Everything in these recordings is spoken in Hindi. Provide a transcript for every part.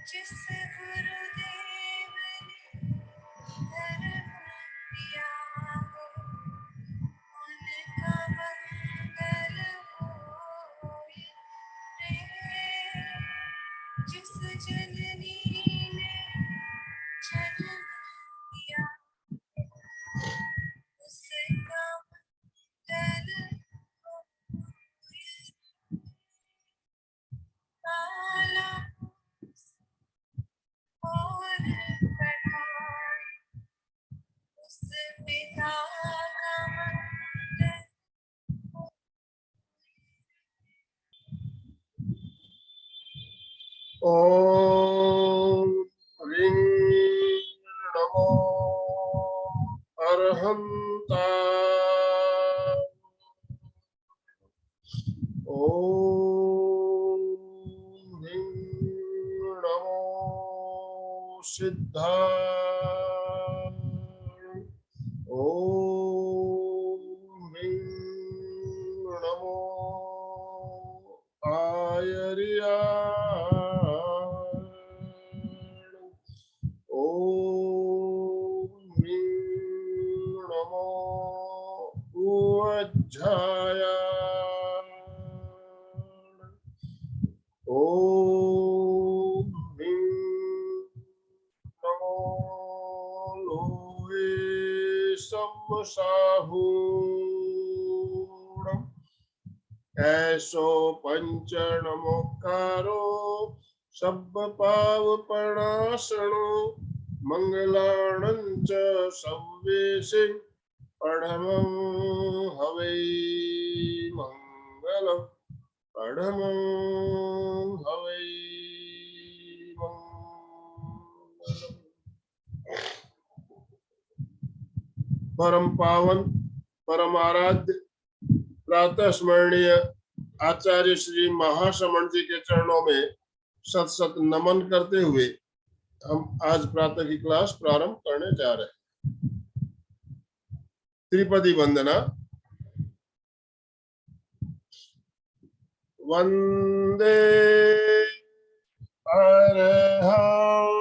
जिस गुरुदेव ने धर्म दिया हो, उनका मंगल होए रे। जिस जननी ने जन्म दिया, उसका मंगल होए। काला और कढ़ाई, उस पिता का मंगल। ओम ह्रीं नमो अरहंता। ओम ह्रीं नमो सिद्धा। ओम ह्रीं नमो आयर्या। ओम ह्रीं नमो उज्जाया। ओम ह्रीं नमो लोहे सम्साहूणम्। ऐसो पंचनमोकारो सब पावपणासनो मंगलाणं च सव्येशे पढ़मं हवै मंगलम्। पढ़मं हवै मंगलम्। परम पावन परम आराध्य प्रातः स्मरणीय आचार्य श्री महाश्रमण जी के चरणों में सत सत नमन करते हुए हम आज प्रातः की क्लास प्रारंभ करने जा रहे हैं। त्रिपदी वंदना। वंदे अरहं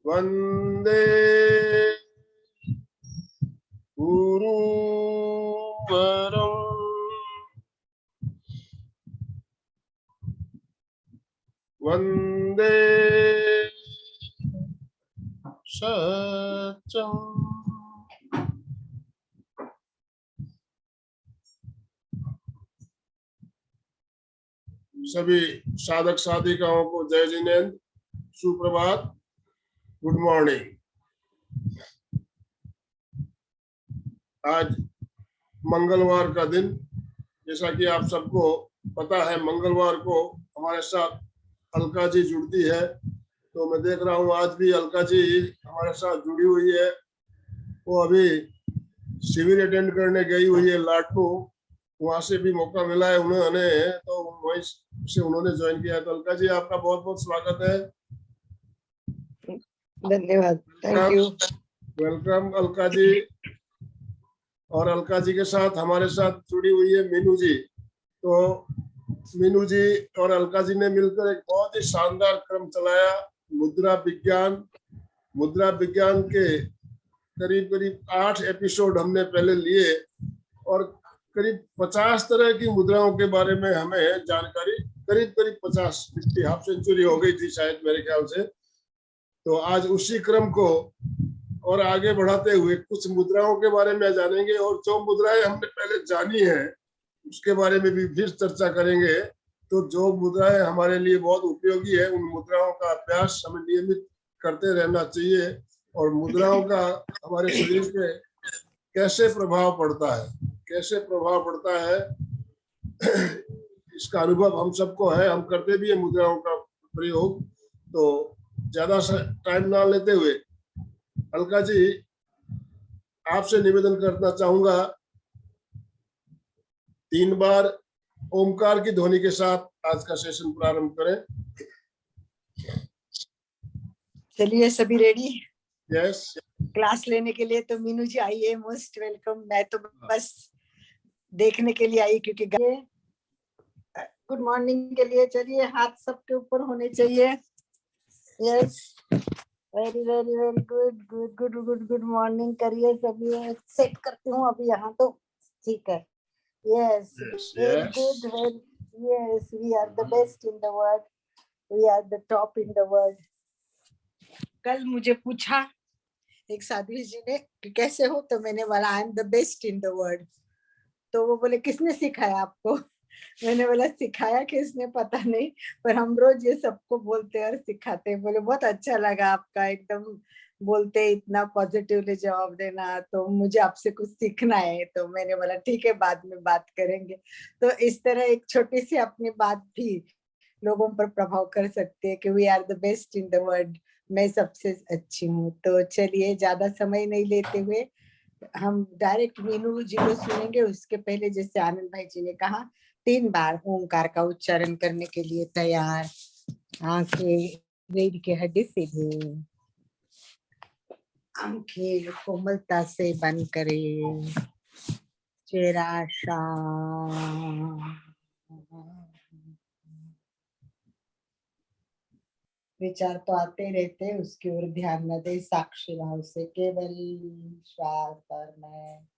वंदे गुरुवरं वंदे सत्यं। सभी साधक साधिकाओं को जय जिनेन्द्र, सुप्रभात, गुड मॉर्निंग। आज मंगलवार का दिन, जैसा कि आप सबको पता है, मंगलवार को हमारे साथ अलका जी जुड़ती है। तो मैं देख रहा हूँ आज भी अलका जी हमारे साथ जुड़ी हुई है। वो अभी शिविर अटेंड करने गई हुई है लाटू, वहां से भी मौका मिला है उन्होंने, तो वहीं से उन्होंने ज्वाइन किया। तो अलका जी आपका बहुत बहुत स्वागत है। धन्यवाद, thank you. Welcome Alka ji. और अलका जी के साथ हमारे साथ जुड़ी हुई है मीनू जी। तो मीनू जी और अलका जी ने मिलकर एक बहुत ही शानदार क्रम चलाया, मुद्रा विज्ञान। मुद्रा विज्ञान के करीब करीब 8 एपिसोड हमने पहले लिए और करीब 50 तरह की मुद्राओं के बारे में हमें जानकारी, करीब करीब 50 हाफ सेंचुरी हो गई थी शायद मेरे ख्याल से। तो आज उसी क्रम को और आगे बढ़ाते हुए कुछ मुद्राओं के बारे में जानेंगे, और जो मुद्राएं हमने पहले जानी है उसके बारे में भी फिर चर्चा करेंगे। तो जो मुद्राएं हमारे लिए बहुत उपयोगी है, उन मुद्राओं का अभ्यास हमें नियमित करते रहना चाहिए। और मुद्राओं का हमारे शरीर पे कैसे प्रभाव पड़ता है, कैसे प्रभाव पड़ता है, इसका अनुभव हम सबको है, हम करते भी है मुद्राओं का प्रयोग। तो ज्यादा टाइम ना लेते हुए अलका जी आपसे निवेदन करना चाहूंगा, 3 बार ओमकार की ध्वनि के साथ आज का सेशन प्रारंभ करें। चलिए सभी रेडी? यस। क्लास लेने के लिए तो मीनू जी आइए, मोस्ट वेलकम। मैं तो बस देखने के लिए आई, क्योंकि गुड मॉर्निंग के लिए चलिए हाथ सबके ऊपर होने चाहिए. Yes, very very very good good good good good morning करिए सभी. सेट करती हूँ अभी यहाँ तो ठीक है. Yes, Yes, very yes. Good. Yes, we are the best in the world. We are the top in the world. कल मुझे पूछा एक साध्वी जी ने कि कैसे हो, तो मैंने बोला I am the best in the world. तो वो बोले किसने सिखाया आपको? मैंने बोला सिखाया किसने पता नहीं, पर हम रोज ये सबको बोलते हैं और सिखाते हैं. बोले बहुत अच्छा लगा आपका, एकदम बोलते इतना पॉजिटिवली जवाब देना, तो मुझे आपसे कुछ सीखना है. तो मैंने बोला ठीक है, बाद में बात करेंगे. तो इस तरह एक छोटी सी अपनी बात भी लोगों पर प्रभाव कर सकते हैं कि we are the best in the world. मैं सबसे अच्छी हूँ. तो चलिए ज्यादा समय नहीं लेते हुए हम डायरेक्ट मीनू जी को सुनेंगे. उसके पहले जैसे आनंद भाई जी ने कहा 3 बार ओंकार का उच्चारण करने के लिए तैयार. आंखें रीढ़ की हड्डी सीधी, आंखें कोमलता से बंद करें, चेहरा शांत. विचार तो आते रहते, उसकी ओर ध्यान न दे. साक्षी भाव से केवल श्वास भरना.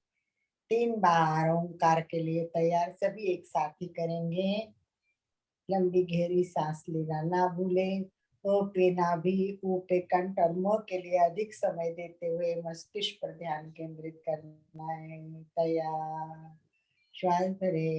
3 बार ओंकार के लिए तैयार. सभी एक साथ ही करेंगे. लंबी गहरी सांस लेना ना भूले. ओ पे नाभि, ऊ पे कंठ और मुंह के लिए अधिक समय देते हुए मस्तिष्क पर ध्यान केंद्रित करना है. तैयार. श्वास भरे.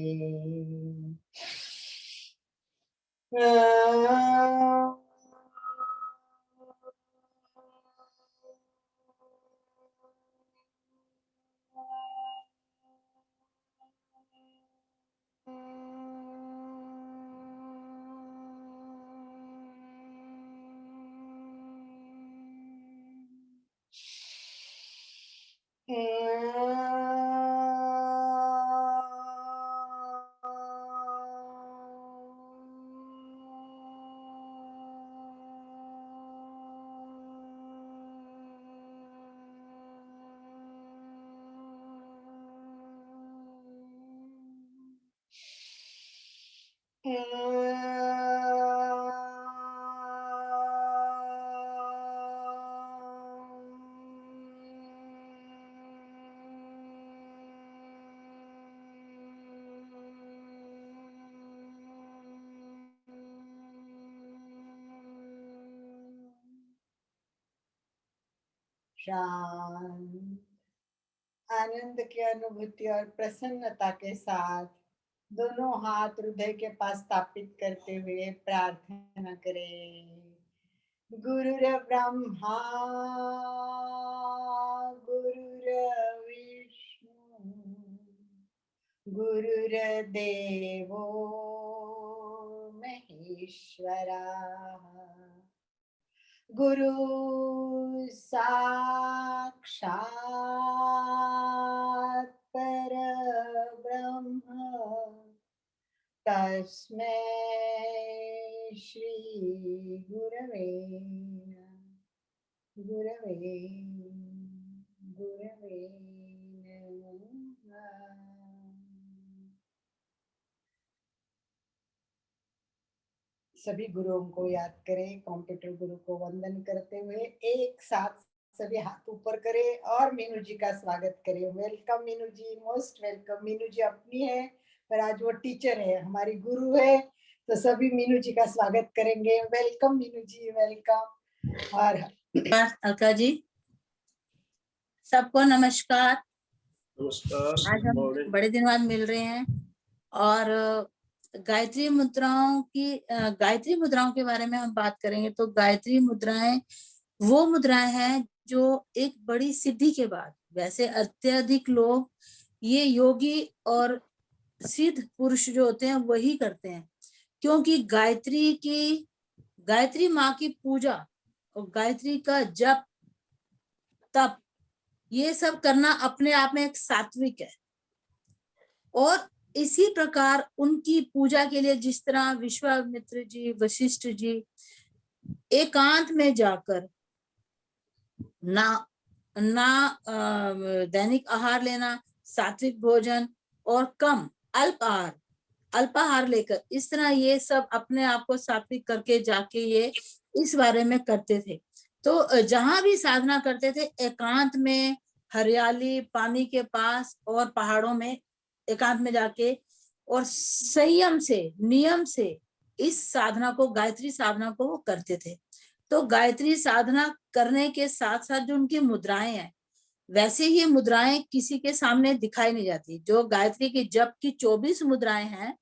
शांत. आनंद की अनुभूति और प्रसन्नता के साथ दोनों हाथ हृदय के पास स्थापित करते हुए प्रार्थना करें. गुरुर ब्रह्मा गुरुर विष्णु गुरुर्देवो महेश्वरा. गुरु साक्षात् परब्रह्म तस्मै श्री गुरवे गुरवे गुरवे नमः. सभी गुरुओं को याद करें. कंप्यूटर गुरु को वंदन करते हुए एक साथ सभी हाथ ऊपर करें और मीनू जी का स्वागत करें. वेलकम मीनू जी, मोस्ट वेलकम. मीनू जी अपनी है, पर आज वो टीचर है, हमारी गुरु है, तो सभी मीनू जी का स्वागत करेंगे. वेलकम मीनू जी, वेलकम. और अलका जी, सबको नमस्कार. नमस्कार. आज हम बड़े दिन बाद मिल रहे हैं और गायत्री मुद्राओं के बारे में हम बात करेंगे. तो गायत्री मुद्राएं वो मुद्राएं हैं जो एक बड़ी सिद्धि के बाद, वैसे अत्यधिक लोग ये योगी और सिद्ध पुरुष जो होते हैं वही करते हैं, क्योंकि गायत्री माँ की पूजा और गायत्री का जप तप ये सब करना अपने आप में एक सात्विक है. और इसी प्रकार उनकी पूजा के लिए जिस तरह विश्वामित्र जी, वशिष्ठ जी एकांत में जाकर ना दैनिक आहार लेना, सात्विक भोजन और कम अल्प आहार अल्पाहार लेकर, इस तरह ये सब अपने आप को सात्विक करके जाके ये इस बारे में करते थे। तो जहां भी साधना करते थे एकांत में, हरियाली, पानी के पास और पहाड़ों में एकांत में जाके और संयम से, नियम से इस साधना को, गायत्री साधना को वो करते थे। तो गायत्री साधना करने के साथ साथ जो उनकी मुद्राएं हैं, वैसे ये मुद्राएं किसी के सामने दिखाई नहीं जाती। जो गायत्री की जप की 24 मुद्राएं हैं,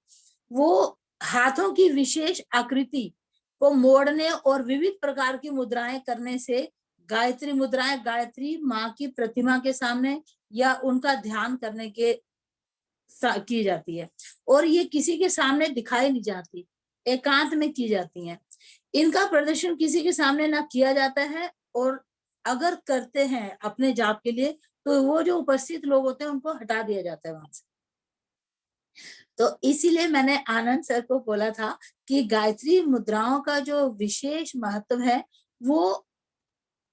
वो हाथों की विशेष आकृति को मोड़ने और विविध प्रकार की मुद्राएं करने से गायत्री मुद्राएं गायत्री माँ की प्रतिमा के सामने या उनका ध्यान करने के की जाती है, और ये किसी के सामने दिखाई नहीं जाती, एकांत में की जाती हैं। इनका प्रदर्शन किसी के सामने ना किया जाता है, और अगर करते हैं अपने जाप के लिए तो वो जो उपस्थित लोग होते हैं उनको हटा दिया जाता है वहां से। तो इसीलिए मैंने आनंद सर को बोला था कि गायत्री मुद्राओं का जो विशेष महत्व है वो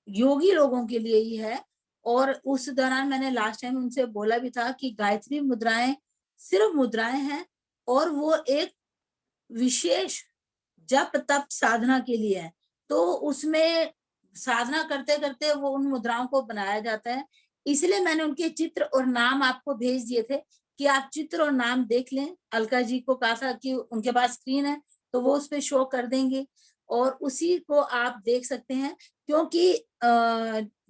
योगी लोगों के लिए ही है। और उस दौरान मैंने लास्ट टाइम उनसे बोला भी था कि गायत्री मुद्राएं सिर्फ मुद्राएं हैं, और वो एक विशेष जप तप साधना के लिए है। तो उसमें साधना करते करते वो उन मुद्राओं को बनाया जाता है। इसलिए मैंने उनके चित्र और नाम आपको भेज दिए थे कि आप चित्र और नाम देख लें। अलका जी को कहा था कि उनके पास स्क्रीन है तो वो उस पर शो कर देंगे, और उसी को आप देख सकते हैं। क्योंकि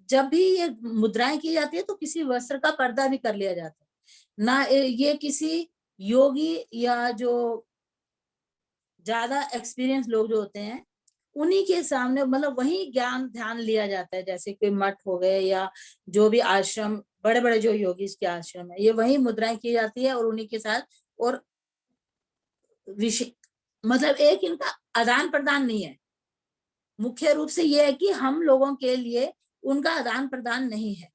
जब भी ये मुद्राएं की जाती है तो किसी वस्त्र का पर्दा भी कर लिया जाता है ना। ये किसी योगी या जो ज्यादा एक्सपीरियंस लोग जो होते हैं उन्हीं के सामने, मतलब वही ज्ञान ध्यान लिया जाता है। जैसे कोई मठ हो गए या जो भी आश्रम, बड़े बड़े जो योगी के आश्रम है, ये वही मुद्राएं की जाती है और उन्हीं के साथ। और विषय मतलब एक इनका आदान प्रदान नहीं है, मुख्य रूप से ये है कि हम लोगों के लिए उनका आदान प्रदान नहीं है।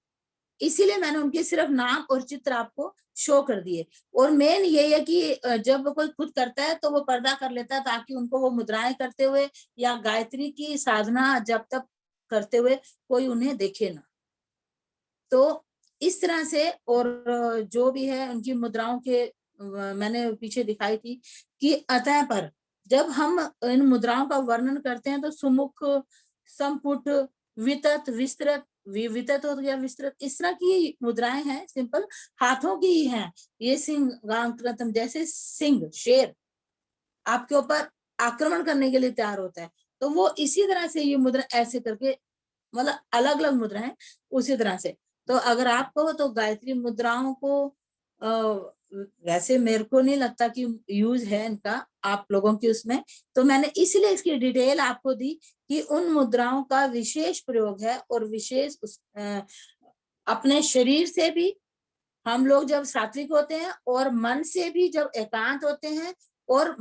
इसीलिए मैंने उनके सिर्फ नाम और चित्र आपको शो कर दिए। और मेन ये है कि जब कोई खुद करता है तो वो पर्दा कर लेता है ताकि उनको वो मुद्राएं करते हुए या गायत्री की साधना जब तक करते हुए कोई उन्हें देखे ना। तो इस तरह से, और जो भी है उनकी मुद्राओं के मैंने पीछे दिखाई थी कि अतः पर जब हम इन मुद्राओं का वर्णन करते हैं तो सुमुख, संपुट, वितत, विस्तृत, वितत हो गया, विस्तृत, इस तरह की मुद्राएं हैं। सिंपल हाथों की ही हैं। ये सिंह, जैसे सिंह, शेर आपके ऊपर आक्रमण करने के लिए तैयार होता है, तो वो इसी तरह से ये मुद्रा ऐसे करके, मतलब अलग अलग मुद्रा है उसी तरह से। तो अगर आप कहो तो गायत्री मुद्राओं को वैसे मेरे को नहीं लगता कि यूज है इनका आप लोगों की उसमें, तो मैंने इसलिए इसकी डिटेल आपको दी कि उन मुद्राओं का विशेष प्रयोग है। और विशेष अपने शरीर से भी हम लोग जब सात्विक होते हैं और मन से भी जब एकांत होते हैं और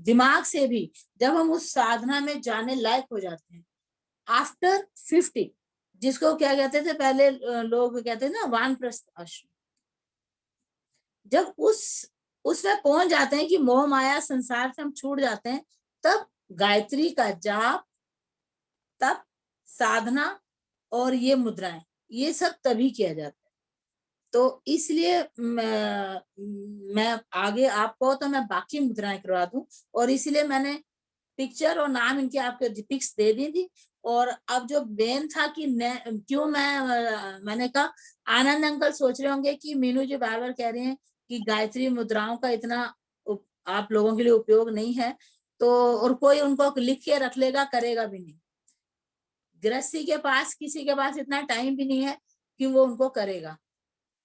दिमाग से भी जब हम उस साधना में जाने लायक हो जाते हैं आफ्टर 50, जिसको क्या कहते थे पहले लोग कहते थे ना वानप्रस्थ आश्रम, जब उसमें पहुंच जाते हैं कि मोह माया संसार से हम छूट जाते हैं, तब गायत्री का जाप, तप, साधना और ये मुद्राएं, ये सब तभी किया जाता है। तो इसलिए मैं आगे आपको तो मैं बाकी मुद्राएं करवा दूं, और इसलिए मैंने पिक्चर और नाम इनके आपके पिक्स दे दी थी। और अब जो मेन था कि क्यों मैंने कहा आनंद अंकल सोच रहे होंगे कि मीनू जी बार बार कह रहे हैं कि गायत्री मुद्राओं का इतना आप लोगों के लिए उपयोग नहीं है, तो और कोई उनको लिख के रख लेगा, करेगा भी नहीं। गृहस्थी के पास किसी के पास इतना टाइम भी नहीं है कि वो उनको करेगा,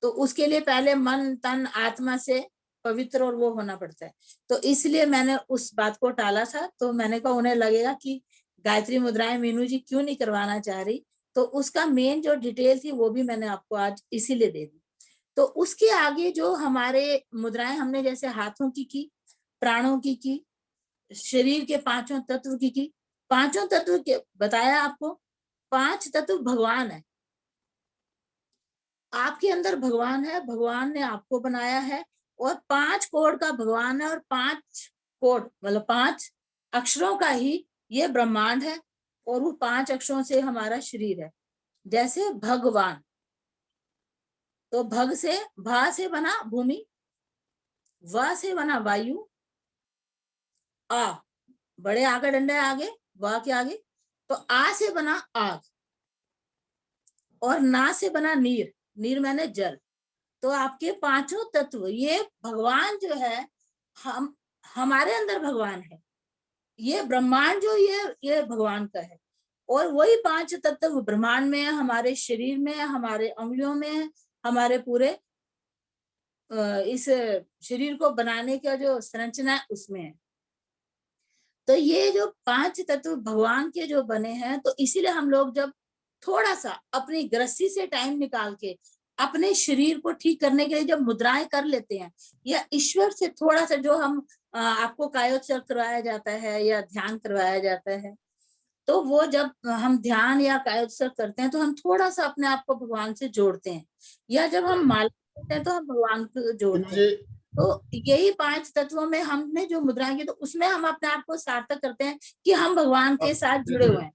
तो उसके लिए पहले मन तन आत्मा से पवित्र और वो होना पड़ता है। तो इसलिए मैंने उस बात को टाला था। तो मैंने कहा उन्हें लगेगा कि गायत्री मुद्राएं मीनू जी क्यों नहीं करवाना चाह रही, तो उसका मेन जो डिटेल थी वो भी मैंने आपको आज इसीलिए दे दी। तो उसके आगे जो हमारे मुद्राएं हमने जैसे हाथों की, प्राणों की, शरीर के पांचों तत्व की, पांचों तत्व के बताया आपको। 5 तत्व भगवान है, आपके अंदर भगवान है, भगवान ने आपको बनाया है। और 5 कोड का भगवान है, और 5 कोड मतलब 5 अक्षरों का ही ये ब्रह्मांड है, और वो 5 अक्षरों से हमारा शरीर है। जैसे भगवान, तो भग से भा से बना भूमि, व से बना वायु, आ बड़े आ का डंडा है आगे, व के आगे, तो आ से बना आग, और ना से बना नीर, नीर मैंने जल। तो आपके पांचों तत्व, ये भगवान जो है, हम हमारे अंदर भगवान है, ये ब्रह्मांड जो ये भगवान का है, और वही पांच तत्व ब्रह्मांड में है, हमारे शरीर में है, हमारे अंगुलियों में है, हमारे पूरे इस शरीर को बनाने का जो संरचना है उसमें है। तो ये जो पांच तत्व भगवान के जो बने हैं, तो इसीलिए हम लोग जब थोड़ा सा अपनी गृहस्थी से टाइम निकाल के अपने शरीर को ठीक करने के लिए जब मुद्राएं कर लेते हैं, या ईश्वर से थोड़ा सा जो हम आपको कायोत्सर्ग करवाया जाता है या ध्यान करवाया जाता है, तो वो जब हम ध्यान या कायोत्सर्ग करते हैं तो हम थोड़ा सा अपने आप को भगवान से जोड़ते हैं, या जब हम माला करते हैं तो हम भगवान को जोड़ते हैं। तो यही पांच तत्वों में हमने जो मुद्राएं की, तो उसमें हम अपने आप को सार्थक करते हैं कि हम भगवान के साथ जुड़े हुए हैं।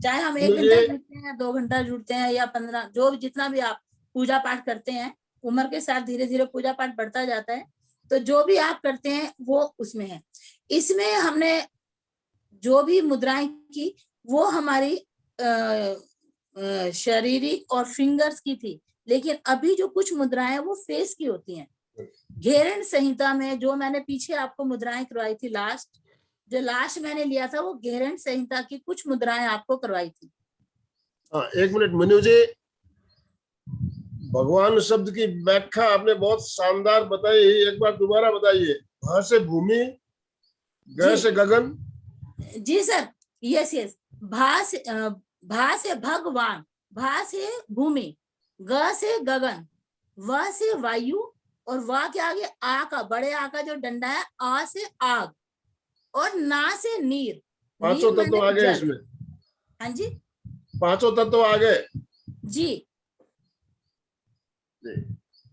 चाहे हम 1 घंटा जुड़ते हैं, 2 घंटा जुड़ते हैं, या 15, जो जितना भी आप पूजा पाठ करते हैं, उम्र के साथ धीरे धीरे पूजा पाठ बढ़ता जाता है, तो जो भी आप करते हैं वो उसमें है। इसमें हमने जो भी मुद्राएं की वो हमारी शारीरिक और फिंगर्स की थी, लेकिन अभी जो कुछ मुद्राएं वो फेस की होती हैं। घेरण संहिता में जो मैंने पीछे आपको मुद्राएं करवाई थी, लास्ट मैंने लिया था, वो घेरण संहिता की कुछ मुद्राएं आपको करवाई थी। हाँ, 1 मिनट मनु जी, भगवान शब्द की व्याख्या आपने बहुत शानदार बताई, एक बार दोबारा बताइए। भा से भूमि, ग से गगन। जी सर, यस यस। भा से भगवान, भा से भूमि, ग से गगन, व से वायु, और व के आगे आ का, बड़े आ का जो डंडा है, आ से आग, और ना से नीर। पांचों तत्व आ गए इसमें। हाँ जी, पांचों तत्व आ गए जी,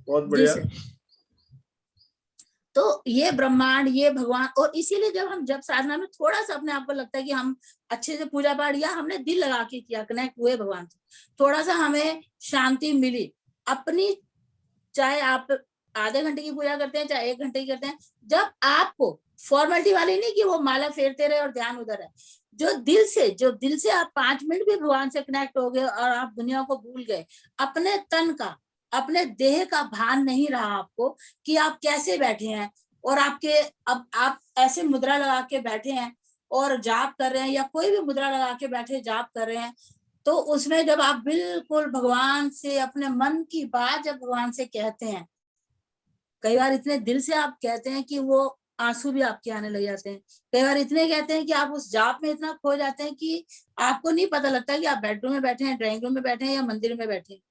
बहुत बढ़िया। तो ये ब्रह्मांड, ये भगवान, और इसीलिए जब साधना में थोड़ा सा अपने आप को लगता है कि हम अच्छे से पूजा पाठ, या हमने दिल लगा के किया, कनेक्ट हुए भगवान से, थोड़ा सा हमें शांति मिली अपनी, चाहे आप आधे घंटे की पूजा करते हैं, चाहे 1 घंटे की करते हैं, जब आपको फॉर्मेलिटी वाली नहीं कि वो माला फेरते रहे और ध्यान उधर है, जो दिल से आप 5 मिनट भी भगवान से कनेक्ट हो गए और आप दुनिया को भूल गए, अपने तन का, अपने देह का भान नहीं रहा आपको कि आप कैसे बैठे हैं, और अब आप ऐसे मुद्रा लगा के बैठे हैं और जाप कर रहे हैं, या कोई भी मुद्रा लगा के बैठे जाप कर रहे हैं, तो उसमें जब आप बिल्कुल भगवान से अपने मन की बात जब भगवान से कहते हैं, कई बार इतने दिल से आप कहते हैं कि वो आंसू भी आपके आने लग जाते हैं। कई बार इतने कहते हैं कि आप उस जाप में इतना खो जाते हैं कि आपको नहीं पता लगता कि आप बेडरूम में बैठे हैं, ड्राइंग रूम में बैठे हैं, या मंदिर में बैठे हैं,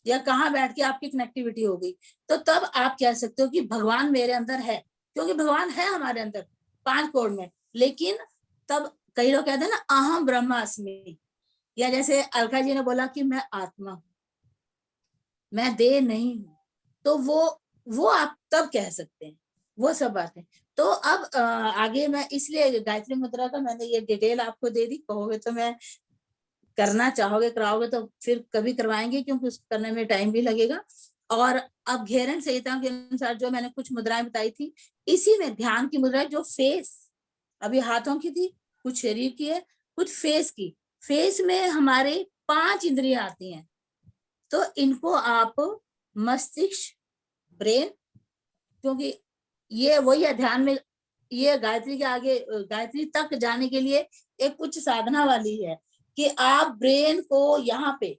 या कहाँ बैठ के आपकी कनेक्टिविटी हो गई। तो तब आप कह सकते हो कि भगवान मेरे अंदर है, क्योंकि भगवान है हमारे अंदर 5 कोण में। लेकिन तब कई लोग कहते हैं ना, अहम ब्रह्मास्मि, या जैसे अलका जी ने बोला कि मैं आत्मा हूं, मैं देह नहीं हूं, तो वो आप तब कह सकते हैं, वो सब बातें। तो अब आगे मैं इसलिए गायत्री मुद्रा का मैंने ये डिटेल आपको दे दी, कहोगे तो मैं करना चाहोगे, कराओगे तो फिर कभी करवाएंगे, क्योंकि उसको करने में टाइम भी लगेगा। और अब घेरण संहिता के अनुसार जो मैंने कुछ मुद्राएं बताई थी, इसी में ध्यान की मुद्राएं जो फेस, अभी हाथों की थी, कुछ शरीर की है, कुछ फेस की। फेस में हमारे 5 इंद्रियां आती हैं, तो इनको आप मस्तिष्क, ब्रेन, क्योंकि ये वही है ध्यान में, ये गायत्री के आगे, गायत्री तक जाने के लिए एक कुछ साधना वाली है कि आप ब्रेन को, यहाँ पे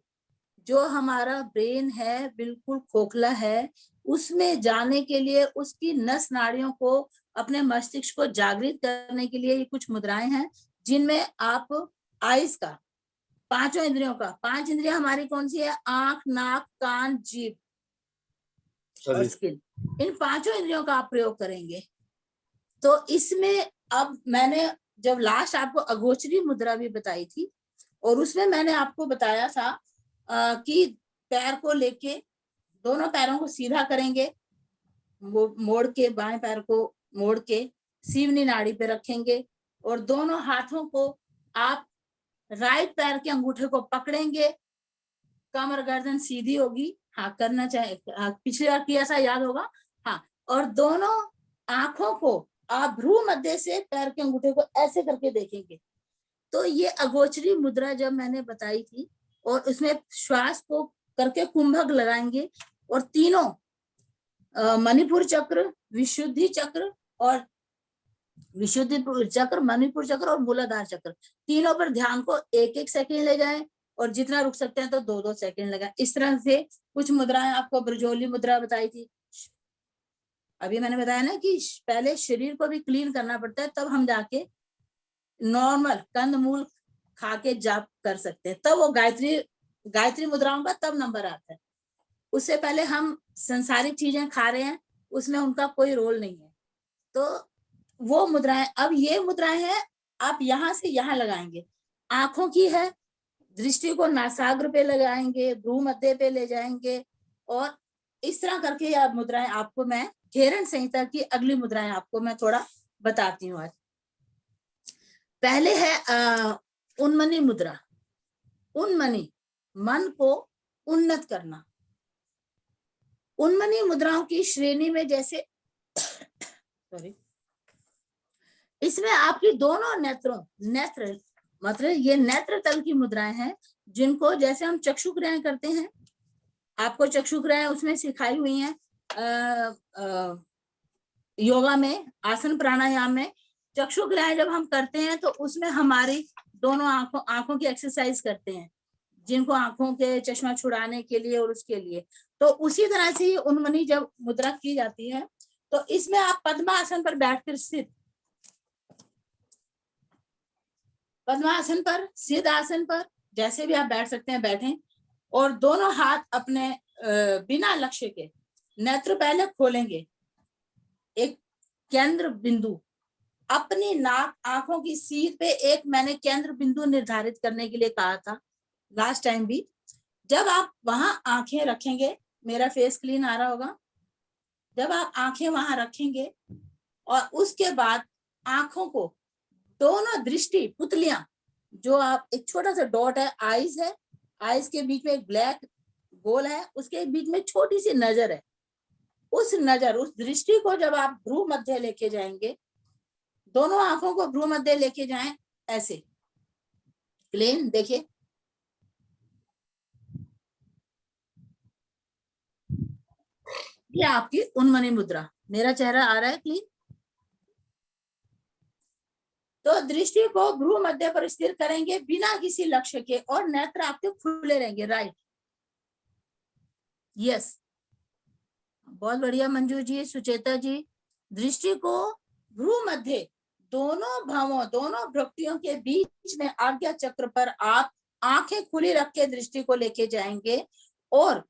जो हमारा ब्रेन है बिल्कुल खोखला है, उसमें जाने के लिए, उसकी नस नाड़ियों को, अपने मस्तिष्क को जागृत करने के लिए ये कुछ मुद्राएं हैं, जिनमें आप आइस का, 5 इंद्रियों का, 5 इंद्रियां हमारी कौन सी है, आंख, नाक, कान, जीभ और स्किन, इन 5 इंद्रियों का आप प्रयोग करेंगे। तो इसमें अब मैंने जब लास्ट आपको अगोचरी मुद्रा भी बताई थी, और उसमें मैंने आपको बताया था कि पैर को लेके, दोनों पैरों को सीधा करेंगे, वो मोड़ के, बाएं पैर को मोड़ के सीवनी नाड़ी पे रखेंगे, और दोनों हाथों को आप राइट पैर के अंगूठे को पकड़ेंगे, कमर गर्दन सीधी होगी, हाँ करना चाहे, पिछली बार किया सा याद होगा, हाँ, और दोनों आंखों को आप भ्रू मध्य से पैर के अंगूठे को ऐसे करके देखेंगे तो ये अगोचरी मुद्रा जब मैंने बताई थी, और उसमें श्वास को करके कुंभक लगाएंगे और तीनों मणिपुर चक्र, विशुद्धि चक्र और मणिपुर चक्र और मूलाधार चक्र, तीनों पर ध्यान को 1-1 सेकंड ले जाएं और जितना रुक सकते हैं तो 2-2 सेकंड लगाएं। इस तरह से कुछ मुद्राएं आपको ब्रजोली मुद्रा बताई थी। अभी मैंने बताया ना कि पहले शरीर को भी क्लीन करना पड़ता है, तब हम जाके नॉर्मल कंदमूल खा के जाप कर सकते हैं, तब वो गायत्री मुद्राओं का तब नंबर आता है। उससे पहले हम संसारिक चीजें खा रहे हैं, उसमें उनका कोई रोल नहीं है। तो वो मुद्राएं, अब ये मुद्राएं हैं आप यहाँ से यहाँ लगाएंगे। आंखों की है, दृष्टि को नासाग्र पे लगाएंगे, भ्रू मध्य पे ले जाएंगे और इस तरह करके आप मुद्राएं आपको मैं घेरण संहिता की अगली मुद्राएं आपको मैं थोड़ा बताती हूँ आज। पहले है उन्मनी मुद्रा। उन्मनी, मन को उन्नत करना। उन्मनी मुद्राओं की श्रेणी में जैसे सॉरी, इसमें आपकी दोनों नेत्र मतलब ये नेत्र तल की मुद्राएं हैं, जिनको जैसे हम चक्षु क्रियाएं करते हैं, आपको चक्षु क्रियाएं उसमें सिखाई हुई हैं योगा में, आसन प्राणायाम में। चक्षु क्रियाएं जब हम करते हैं तो उसमें हमारी दोनों आंखों की एक्सरसाइज करते हैं, जिनको आंखों के चश्मा छुड़ाने के लिए और उसके लिए। तो उसी तरह से उन्मनी जब मुद्रा की जाती है तो इसमें आप पद्मासन पर बैठकर स्थित, पद्मासन पर, सिद्ध आसन पर, जैसे भी आप बैठ सकते हैं बैठें और दोनों हाथ अपने बिना लक्ष्य के, नेत्र पहले खोलेंगे, एक केंद्र बिंदु अपनी नाक आंखों की सीध पे, एक मैंने केंद्र बिंदु निर्धारित करने के लिए कहा था लास्ट टाइम भी। जब आप वहां आंखें रखेंगे, मेरा फेस क्लीन आ रहा होगा, जब आप आंखें वहां रखेंगे और उसके बाद आंखों को दोनों दृष्टि पुतलियां, जो आप एक छोटा सा डॉट है, आईज है, आईज के बीच में एक ब्लैक गोल है, उसके बीच में छोटी सी नजर है, उस दृष्टि को जब आप भ्रू मध्य लेके जाएंगे, दोनों आंखों को भ्रू मध्य लेके जाएं ऐसे क्लीन, देखिए ये आपकी उन्मनी मुद्रा, मेरा चेहरा आ रहा है क्लीन। तो दृष्टि को भ्रू मध्य पर स्थिर करेंगे बिना किसी लक्ष्य के और नेत्र आपके खुले रहेंगे, राइट, यस, बहुत बढ़िया मंजू जी, सुचेता जी। दृष्टि को भ्रू मध्य दोनों भावों, दोनों भ्रुकुटियों के बीच में आज्ञा चक्र पर आप आंखें खुली रख के दृष्टि को लेके जाएंगे और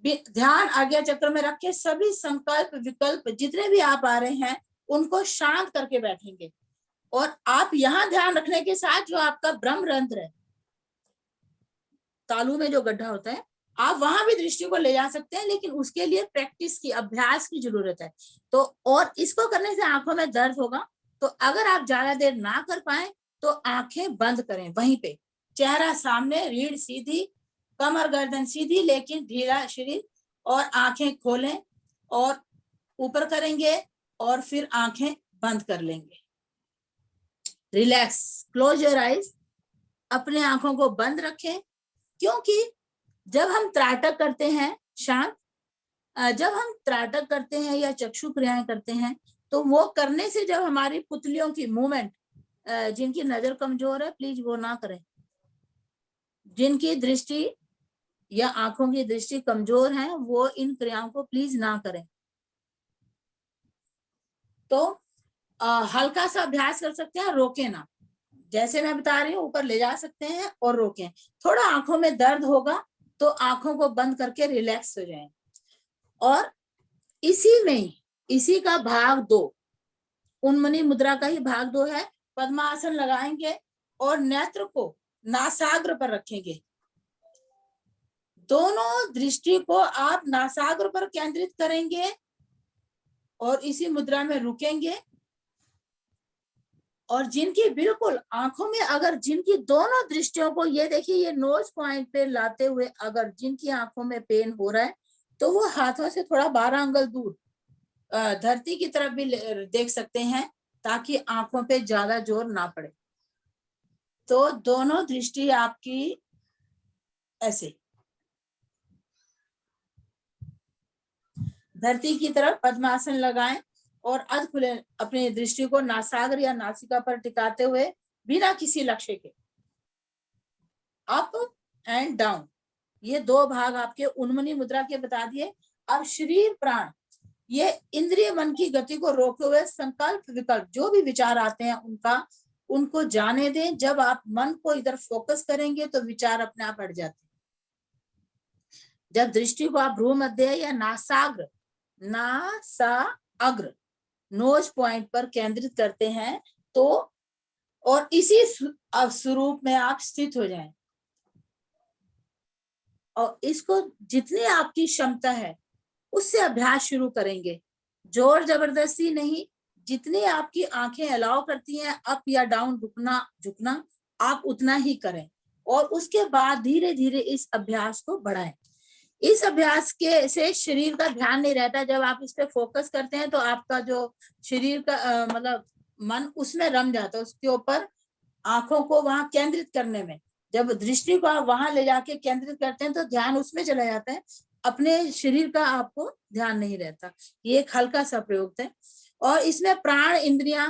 ध्यान आज्ञा चक्र में रख के सभी संकल्प विकल्प जितने भी आप आ रहे हैं उनको शांत करके बैठेंगे। और आप यहाँ ध्यान रखने के साथ जो आपका ब्रह्मरंध्र है, तालू में जो गड्ढा होता है, आप वहां भी दृष्टि को ले जा सकते हैं, लेकिन उसके लिए प्रैक्टिस की, अभ्यास की जरूरत है। तो और इसको करने से आंखों में दर्द होगा, तो अगर आप ज्यादा देर ना कर पाए तो आंखें बंद करें, वहीं पे चेहरा सामने, रीढ़ सीधी, कमर गर्दन सीधी लेकिन ढीला शरीर, और आंखें खोलें और ऊपर करेंगे और फिर आंखें बंद कर लेंगे। रिलैक्स, क्लोज योर आईज, अपने आंखों को बंद रखें, क्योंकि जब हम त्राटक करते हैं शांत, जब हम त्राटक करते हैं या चक्षु क्रियाएं करते हैं, तो वो करने से जब हमारी पुतलियों की मूवमेंट, जिनकी नजर कमजोर है प्लीज वो ना करें, जिनकी दृष्टि या आंखों की दृष्टि कमजोर है वो इन क्रियाओं को प्लीज ना करें। तो हल्का सा अभ्यास कर सकते हैं, रोके ना, जैसे मैं बता रही हूँ ऊपर ले जा सकते हैं और रोकें। थोड़ा आंखों में दर्द होगा तो आंखों को बंद करके रिलैक्स हो जाएं। और इसी का भाग 2, उन्मनी मुद्रा का ही भाग 2 है। पद्मासन लगाएंगे और नेत्र को नासाग्र पर रखेंगे, दोनों दृष्टि को आप नासाग्र पर केंद्रित करेंगे और इसी मुद्रा में रुकेंगे। और जिनकी बिल्कुल आंखों में, अगर जिनकी दोनों दृष्टियों को, ये देखिए ये नोज पॉइंट पे लाते हुए अगर जिनकी आंखों में पेन हो रहा है तो वो हाथों से थोड़ा 12 अंगुल दूर धरती की तरफ भी देख सकते हैं ताकि आंखों पे ज्यादा जोर ना पड़े। तो दोनों दृष्टि आपकी ऐसे धरती की तरफ पद्मासन लगाएं और अध खुले अपनी दृष्टि को नासाग्र या नासिका पर टिकाते हुए बिना किसी लक्ष्य के अप एंड डाउन, ये दो भाग आपके उन्मनी मुद्रा के बता दिए। अब शरीर प्राण, ये इंद्रिय मन की गति को रोके हुए संकल्प विकल्प जो भी विचार आते हैं उनको जाने दें। जब आप मन को इधर फोकस करेंगे तो विचार अपने आप हट जाते हैं। जब दृष्टि को आप भ्रू मध्य या नासाग्र नोज पॉइंट पर केंद्रित करते हैं तो और इसी स्वरूप में आप स्थित हो जाएं और इसको जितनी आपकी क्षमता है उससे अभ्यास शुरू करेंगे। जोर जबरदस्ती नहीं, जितनी आपकी आंखें अलाउ करती हैं अप या डाउन झुकना आप उतना ही करें और उसके बाद धीरे धीरे इस अभ्यास को बढ़ाएं। इस अभ्यास के से शरीर का ध्यान नहीं रहता। जब आप इस पे फोकस करते हैं तो आपका जो शरीर का मतलब मन उसमें रम जाता है, उसके ऊपर आंखों को वहां केंद्रित करने में। जब दृष्टि को आप वहां ले जाके केंद्रित करते हैं तो ध्यान उसमें चला जाता है, अपने शरीर का आपको ध्यान नहीं रहता। ये एक हल्का सा प्रयोग है और इसमें प्राण इंद्रियां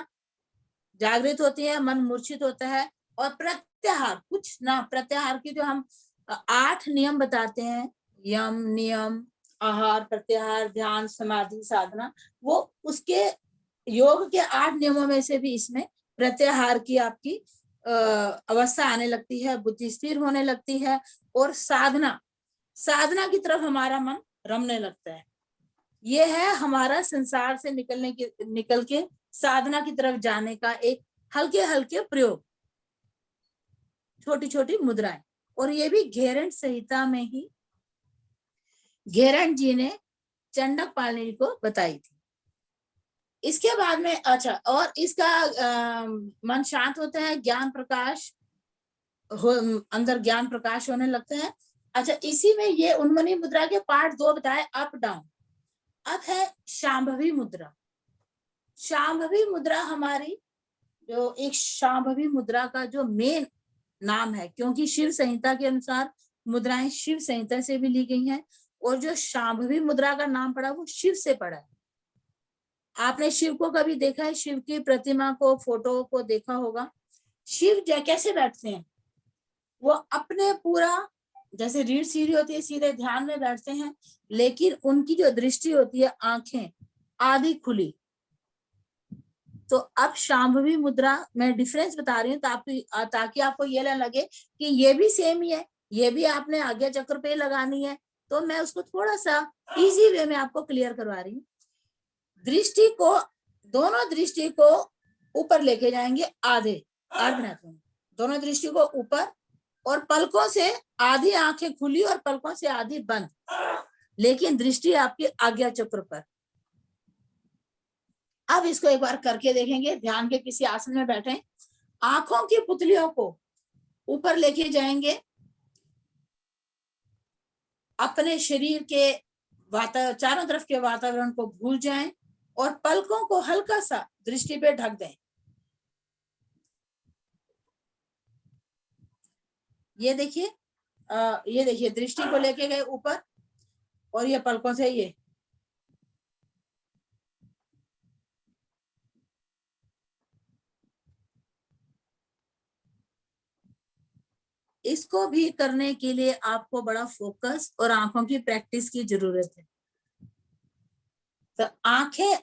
जागृत होती है, मन मूर्छित होता है और प्रत्याहार कुछ ना, प्रत्याहार की जो हम 8 नियम बताते हैं, यम नियम आहार प्रत्याहार ध्यान समाधि साधना, वो उसके योग के 8 नियमों में से भी इसमें प्रत्याहार की आपकी अवस्था आने लगती है, बुद्धि स्थिर होने लगती है और साधना की तरफ हमारा मन रमने लगता है। ये है हमारा संसार से निकल के साधना की तरफ जाने का एक हल्के हल्के प्रयोग, छोटी छोटी मुद्राएं। और ये भी घेरंट संहिता में ही घेरंट जी ने चंडक पालनी को बताई थी। इसके बाद में अच्छा, और इसका मन शांत होता है, ज्ञान प्रकाश अंदर ज्ञान प्रकाश होने लगता है। अच्छा, इसी में ये उन्मनी मुद्रा के पार्ट 2 बताए, अप डाउन। अब है शांभवी मुद्रा। शांभवी मुद्रा हमारी जो एक शांभवी मुद्रा का जो मेन नाम है, क्योंकि शिव संहिता के अनुसार मुद्राएं शिव संहिता से भी ली गई हैं और जो शांभवी मुद्रा का नाम पड़ा वो शिव से पड़ा है। आपने शिव को कभी देखा है? शिव की प्रतिमा को, फोटो को देखा होगा। शिव कैसे बैठते हैं? वो अपने पूरा जैसे रीढ़ सीधी होती है सीधे ध्यान में बैठते हैं, लेकिन उनकी जो दृष्टि होती है आंखें आधी खुली। तो अब शांभवी मुद्रा में डिफरेंस बता रही हूँ ताकि आपको ये ना लगे कि ये भी सेम ही है, ये भी आपने आज्ञा चक्र पे लगानी है। तो मैं उसको थोड़ा सा इजी वे में आपको क्लियर करवा रही हूँ। दृष्टि को, दोनों दृष्टि को ऊपर लेके जाएंगे, आधे अर्धनेत्र, दोनों दृष्टि को ऊपर और पलकों से आधी आंखें खुली और पलकों से आधी बंद, लेकिन दृष्टि आपकी आज्ञा चक्र पर। अब इसको एक बार करके देखेंगे। ध्यान के किसी आसन में बैठे, आंखों की पुतलियों को ऊपर लेके जाएंगे, अपने शरीर के चारों तरफ के वातावरण को भूल जाएं और पलकों को हल्का सा दृष्टि पे ढक दें। ये देखिए दृष्टि को लेके गए ऊपर और ये पलकों से ये इसको भी करने के लिए आपको बड़ा फोकस और आंखों की प्रैक्टिस की जरूरत है। तो आंखें,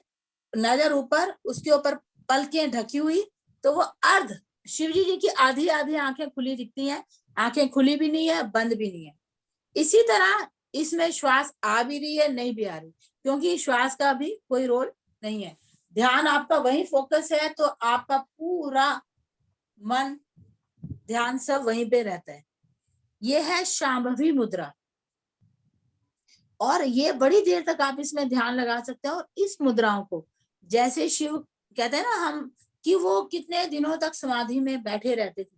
नजर ऊपर, उसके ऊपर पलकें ढकी हुई, तो वो अर्ध शिवजी जी की आधी आधी आंखें खुली दिखती हैं, आंखें खुली भी नहीं है, बंद भी नहीं है। इसी तरह इसमें श्वास आ भी रही है, नहीं भी आ रही, क्योंकि श्वास का भी कोई रोल नहीं है। ध्यान आपका वही फोकस है, तो आपका पूरा मन ध्यान सब वहीं पे रहता है। ये है शांभवी मुद्रा और ये बड़ी देर तक आप इसमें ध्यान लगा सकते हैं। और इस मुद्राओं को जैसे शिव कहते हैं ना हम, कि वो कितने दिनों तक समाधि में बैठे रहते थे,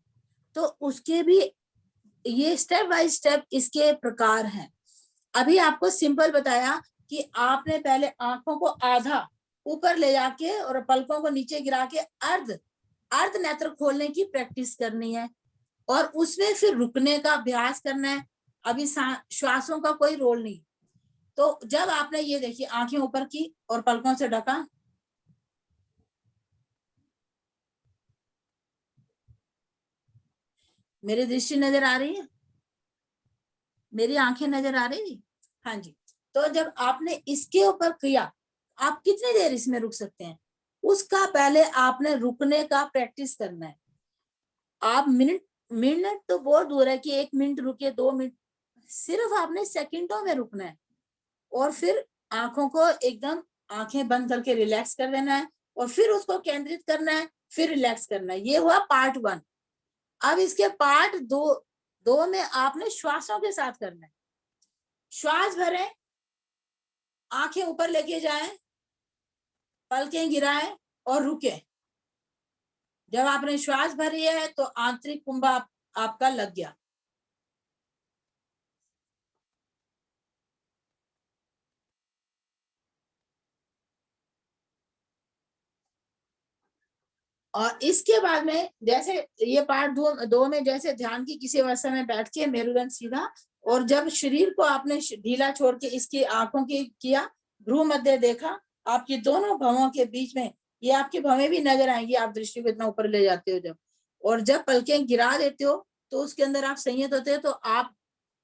तो उसके भी ये स्टेप बाय स्टेप इसके प्रकार हैं। अभी आपको सिंपल बताया कि आपने पहले आंखों को आधा ऊपर ले जाके और पलकों को नीचे गिरा के अर्ध नेत्र खोलने की प्रैक्टिस करनी है, और उसमें फिर रुकने का अभ्यास करना है। अभी श्वासों का कोई रोल नहीं। तो जब आपने ये देखिए आंखें ऊपर की और पलकों से ढका, मेरी दृष्टि नजर आ रही है, मेरी आंखें नजर आ रही है? हाँ जी। तो जब आपने इसके ऊपर किया, आप कितनी देर इसमें रुक सकते हैं, उसका पहले आपने रुकने का प्रैक्टिस करना है। आप मिनट तो बहुत दूर है कि 1 मिनट रुके, 2 मिनट, सिर्फ आपने सेकंडों में रुकना है। और फिर आंखों को एकदम आंखें बंद करके रिलैक्स कर देना है, और फिर उसको केंद्रित करना है, फिर रिलैक्स करना है। ये हुआ पार्ट 1। अब इसके पार्ट 2 में आपने श्वासों के साथ करना है। श्वास भरें, आंखें ऊपर लेके जाएं, पलकें गिराएं और रुके। जब आपने श्वास भरी है तो आंतरिक कुंभ आपका लग गया। और इसके बाद में जैसे ये पार्ट 2 में जैसे ध्यान की किसी अवस्था में बैठ के मेरुदंड सीधा, और जब शरीर को आपने ढीला छोड़ के इसकी आंखों की किया, भ्रू मध्य देखा, आपकी दोनों भवों के बीच में ये आपकी भवें भी नजर आएंगी, आप दृष्टि को इतना ऊपर ले जाते हो जब। और जब पलकें गिरा देते हो तो उसके अंदर आप संयत होते हो। तो आप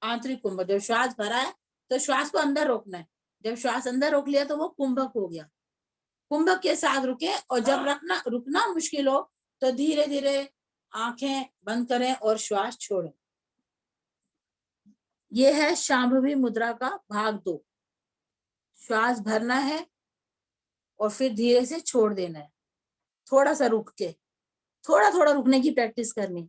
आंतरिक कुंभ, जब श्वास भरा है तो श्वास को अंदर रोकना है। जब श्वास अंदर रोक लिया तो वो कुंभक हो गया। कुंभक के साथ रुके, और जब रुकना मुश्किल हो तो धीरे धीरे आंखें बंद करें और श्वास छोड़ें। ये है शांभवी मुद्रा का भाग 2। श्वास भरना है और फिर धीरे से छोड़ देना है, थोड़ा सा रुक के, थोड़ा थोड़ा रुकने की प्रैक्टिस करनी।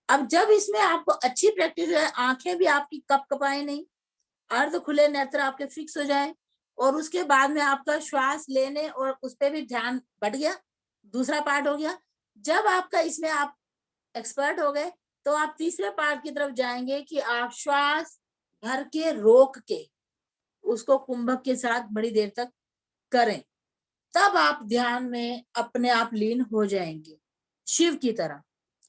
अब जब इसमें आपको अच्छी प्रैक्टिस है, आंखें भी आपकी कपाए नहीं, अर्ध खुले नेत्र आपके फिक्स हो जाए, और उसके बाद में आपका श्वास लेने और उस पर भी ध्यान बढ़ गया, दूसरा पार्ट हो गया। जब आपका इसमें आप एक्सपर्ट हो गए तो आप तीसरे पार्ट की तरफ जाएंगे कि आप श्वास भर के रोक के उसको कुंभक के साथ बड़ी देर तक करें। तब आप ध्यान में अपने आप लीन हो जाएंगे शिव की तरह,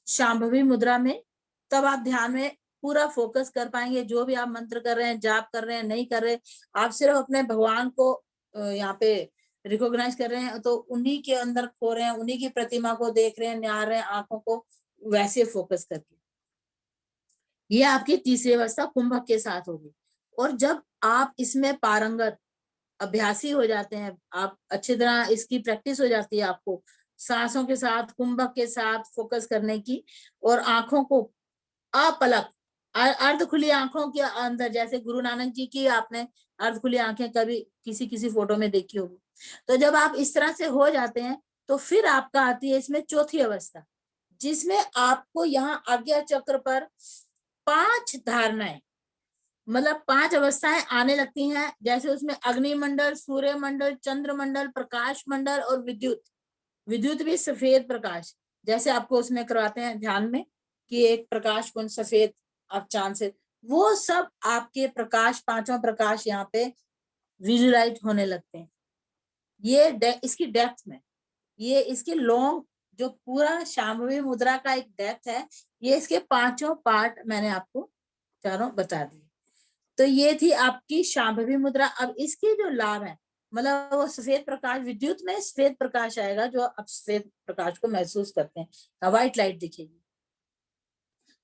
शांभवी मुद्रा में। तब आप ध्यान में पूरा फोकस कर पाएंगे। जो भी आप मंत्र कर रहे हैं, जाप कर रहे हैं, नहीं कर रहे, आप सिर्फ अपने भगवान को यहाँ पे रिकॉग्नाइज कर रहे हैं, तो उन्हीं के अंदर खो रहे हैं, उन्हीं की प्रतिमा को देख रहे हैं, निहार रहे हैं आंखों को, वैसे फोकस करके। ये आपकी तीसरी अवस्था कुंभक के साथ होगी। और जब आप इसमें पारंगत अभ्यासी हो जाते हैं, आप अच्छी तरह इसकी प्रैक्टिस हो जाती है आपको सांसों के साथ, कुंभक के साथ फोकस करने की, और आंखों को अपलक अर्ध खुली आंखों के अंदर, जैसे गुरु नानक जी की आपने अर्ध खुली आंखें कभी किसी फोटो में देखी होगी। तो जब आप इस तरह से हो जाते हैं तो फिर आपका आती है इसमें चौथी अवस्था, जिसमें आपको यहाँ आज्ञा चक्र पर 5 धारणाएं, मतलब 5 अवस्थाएं आने लगती हैं। जैसे उसमें अग्नि मंडल, सूर्य मंडल, चंद्र मंडल, प्रकाश मंडल और विद्युत भी सफेद प्रकाश, जैसे आपको उसमें करवाते हैं ध्यान में कि एक प्रकाश पुंज सफेद आप चांद से, वो सब आपके प्रकाश, 5वां प्रकाश यहाँ पे विजुलाइज होने लगते हैं। ये इसकी डेप्थ में, ये इसके लॉन्ग, जो पूरा शांभवी मुद्रा का एक डेप्थ है, ये इसके 5 पार्ट मैंने आपको चारों बता दिए। तो ये थी आपकी शांभवी मुद्रा। अब इसके जो लाभ है, मतलब वो सफेद प्रकाश, विद्युत में सफेद प्रकाश आएगा, जो आप सफेद प्रकाश को महसूस करते हैं, व्हाइट लाइट दिखेगी।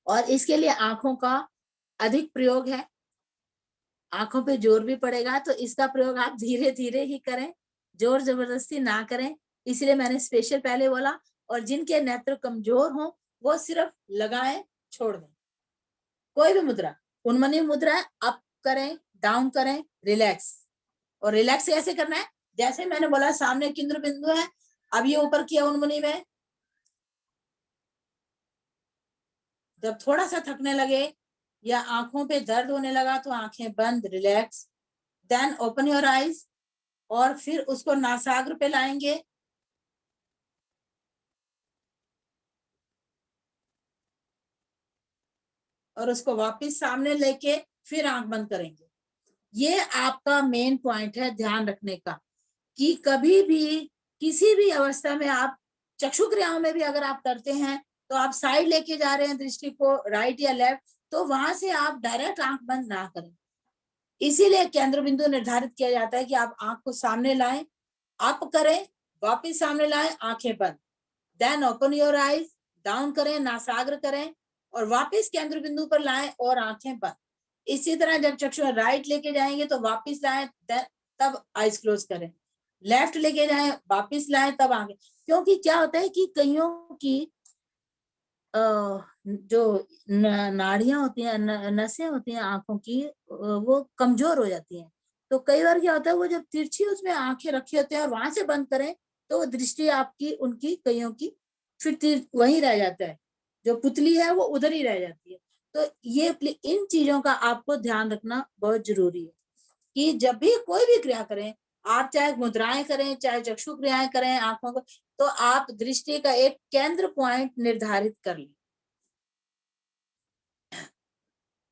और इसके लिए आंखों का अधिक प्रयोग है, आंखों पे जोर भी पड़ेगा, तो इसका प्रयोग आप धीरे धीरे ही करें, जोर जबरदस्ती ना करें। इसलिए मैंने स्पेशल पहले बोला। और जिनके नेत्र कमजोर हो वो सिर्फ लगाएं, छोड़ दें। कोई भी मुद्रा, उन्मनी मुद्रा, अप करें, डाउन करें, रिलैक्स। और रिलैक्स कैसे करना है, जैसे मैंने बोला सामने केंद्र बिंदु है, अब ये ऊपर किया उन्मनी में, जब थोड़ा सा थकने लगे या आंखों पे दर्द होने लगा तो आंखें बंद, relax, then open your eyes, और फिर उसको नासाग्र पे लाएंगे, और उसको वापस सामने लेके फिर आंख बंद करेंगे। ये आपका मेन पॉइंट है ध्यान रखने का, कि कभी भी किसी भी अवस्था में आप चक्षु क्रियाओं में भी अगर आप करते हैं तो आप साइड लेके जा रहे हैं दृष्टि को, राइट या लेफ्ट, तो वहां से आप डायरेक्ट आंख बंद ना करें। इसीलिए केंद्र बिंदु निर्धारित किया जाता है कि आप आंख को सामने लाएं, अप करें, वापस सामने लाएं, आंखें बंद, then open your eyes, down करें, नासाग्र करें और वापस केंद्र बिंदु पर लाएं और आंखें बंद। इसी तरह जब चक्षु राइट लेके जाएंगे तो वापस लाएं, तब आईज क्लोज करें, लेफ्ट लेके जाएं, वापस लाएं, तब आगे। क्योंकि क्या होता है कि कईयों की जो नाड़ियां होती हैं, नसें होती हैं आंखों की, वो कमजोर हो जाती हैं। तो कई बार क्या होता है, वो जब तिरछी उसमें आंखें रखी होती हैं और वहां से बंद करें तो वो दृष्टि आपकी, उनकी कईयों की फिर वहीं रह जाता है, जो पुतली है वो उधर ही रह जाती है। तो ये इन चीजों का आपको ध्यान रखना बहुत जरूरी है कि जब भी कोई भी क्रिया करें, आप चाहे मुद्राएं करें, चाहे चक्षु क्रियाएं करें आंखों को, तो आप दृष्टि का एक केंद्र पॉइंट निर्धारित कर लें।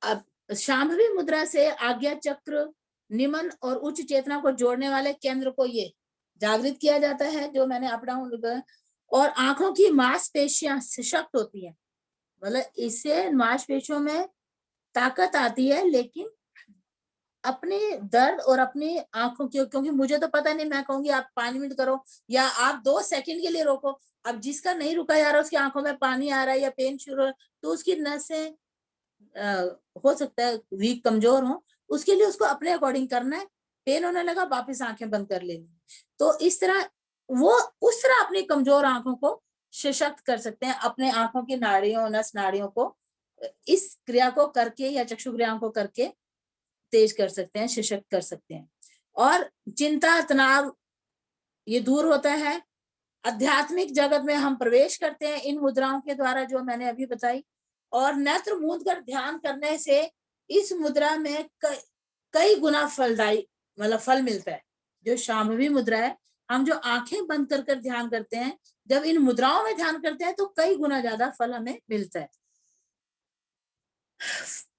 अब शांभवी मुद्रा से आज्ञा चक्र, निमन और उच्च चेतना को जोड़ने वाले केंद्र को ये जागृत किया जाता है, जो मैंने अप डाउन, और आंखों की मांसपेशियां सशक्त होती है, मतलब इससे मांसपेशियों में ताकत आती है। लेकिन अपने दर्द और अपनी आंखों की, क्योंकि मुझे तो पता नहीं, मैं कहूंगी आप 5 मिनट करो या आप 2 सेकंड के लिए रोको। अब जिसका नहीं रुका जा रहा, उसकी आंखों में पानी आ रहा है या पेन शुरू है, तो उसकी नसें हो सकता है वीक, कमजोर हो, उसके लिए उसको अपने अकॉर्डिंग करना है। पेन होने लगा, वापस आंखें बंद कर लेनी। तो इस तरह वो उस तरह अपनी कमजोर आंखों को सशक्त कर सकते हैं, अपने आंखों की नाड़ियों, नस नाड़ियों को इस क्रिया को करके या चक्षु क्रियाओं को करके तेज कर सकते हैं, सशक्त कर सकते हैं। और चिंता, तनाव ये दूर होता है। आध्यात्मिक जगत में हम प्रवेश करते हैं इन मुद्राओं के द्वारा, जो मैंने अभी बताई। और नेत्र मूंद कर ध्यान करने से इस मुद्रा में कई गुना फलदायी, मतलब फल मिलता है। जो शांभवी मुद्रा है, हम जो आंखें बंद कर कर ध्यान करते हैं, जब इन मुद्राओं में ध्यान करते हैं तो कई गुना ज्यादा फल हमें मिलता है।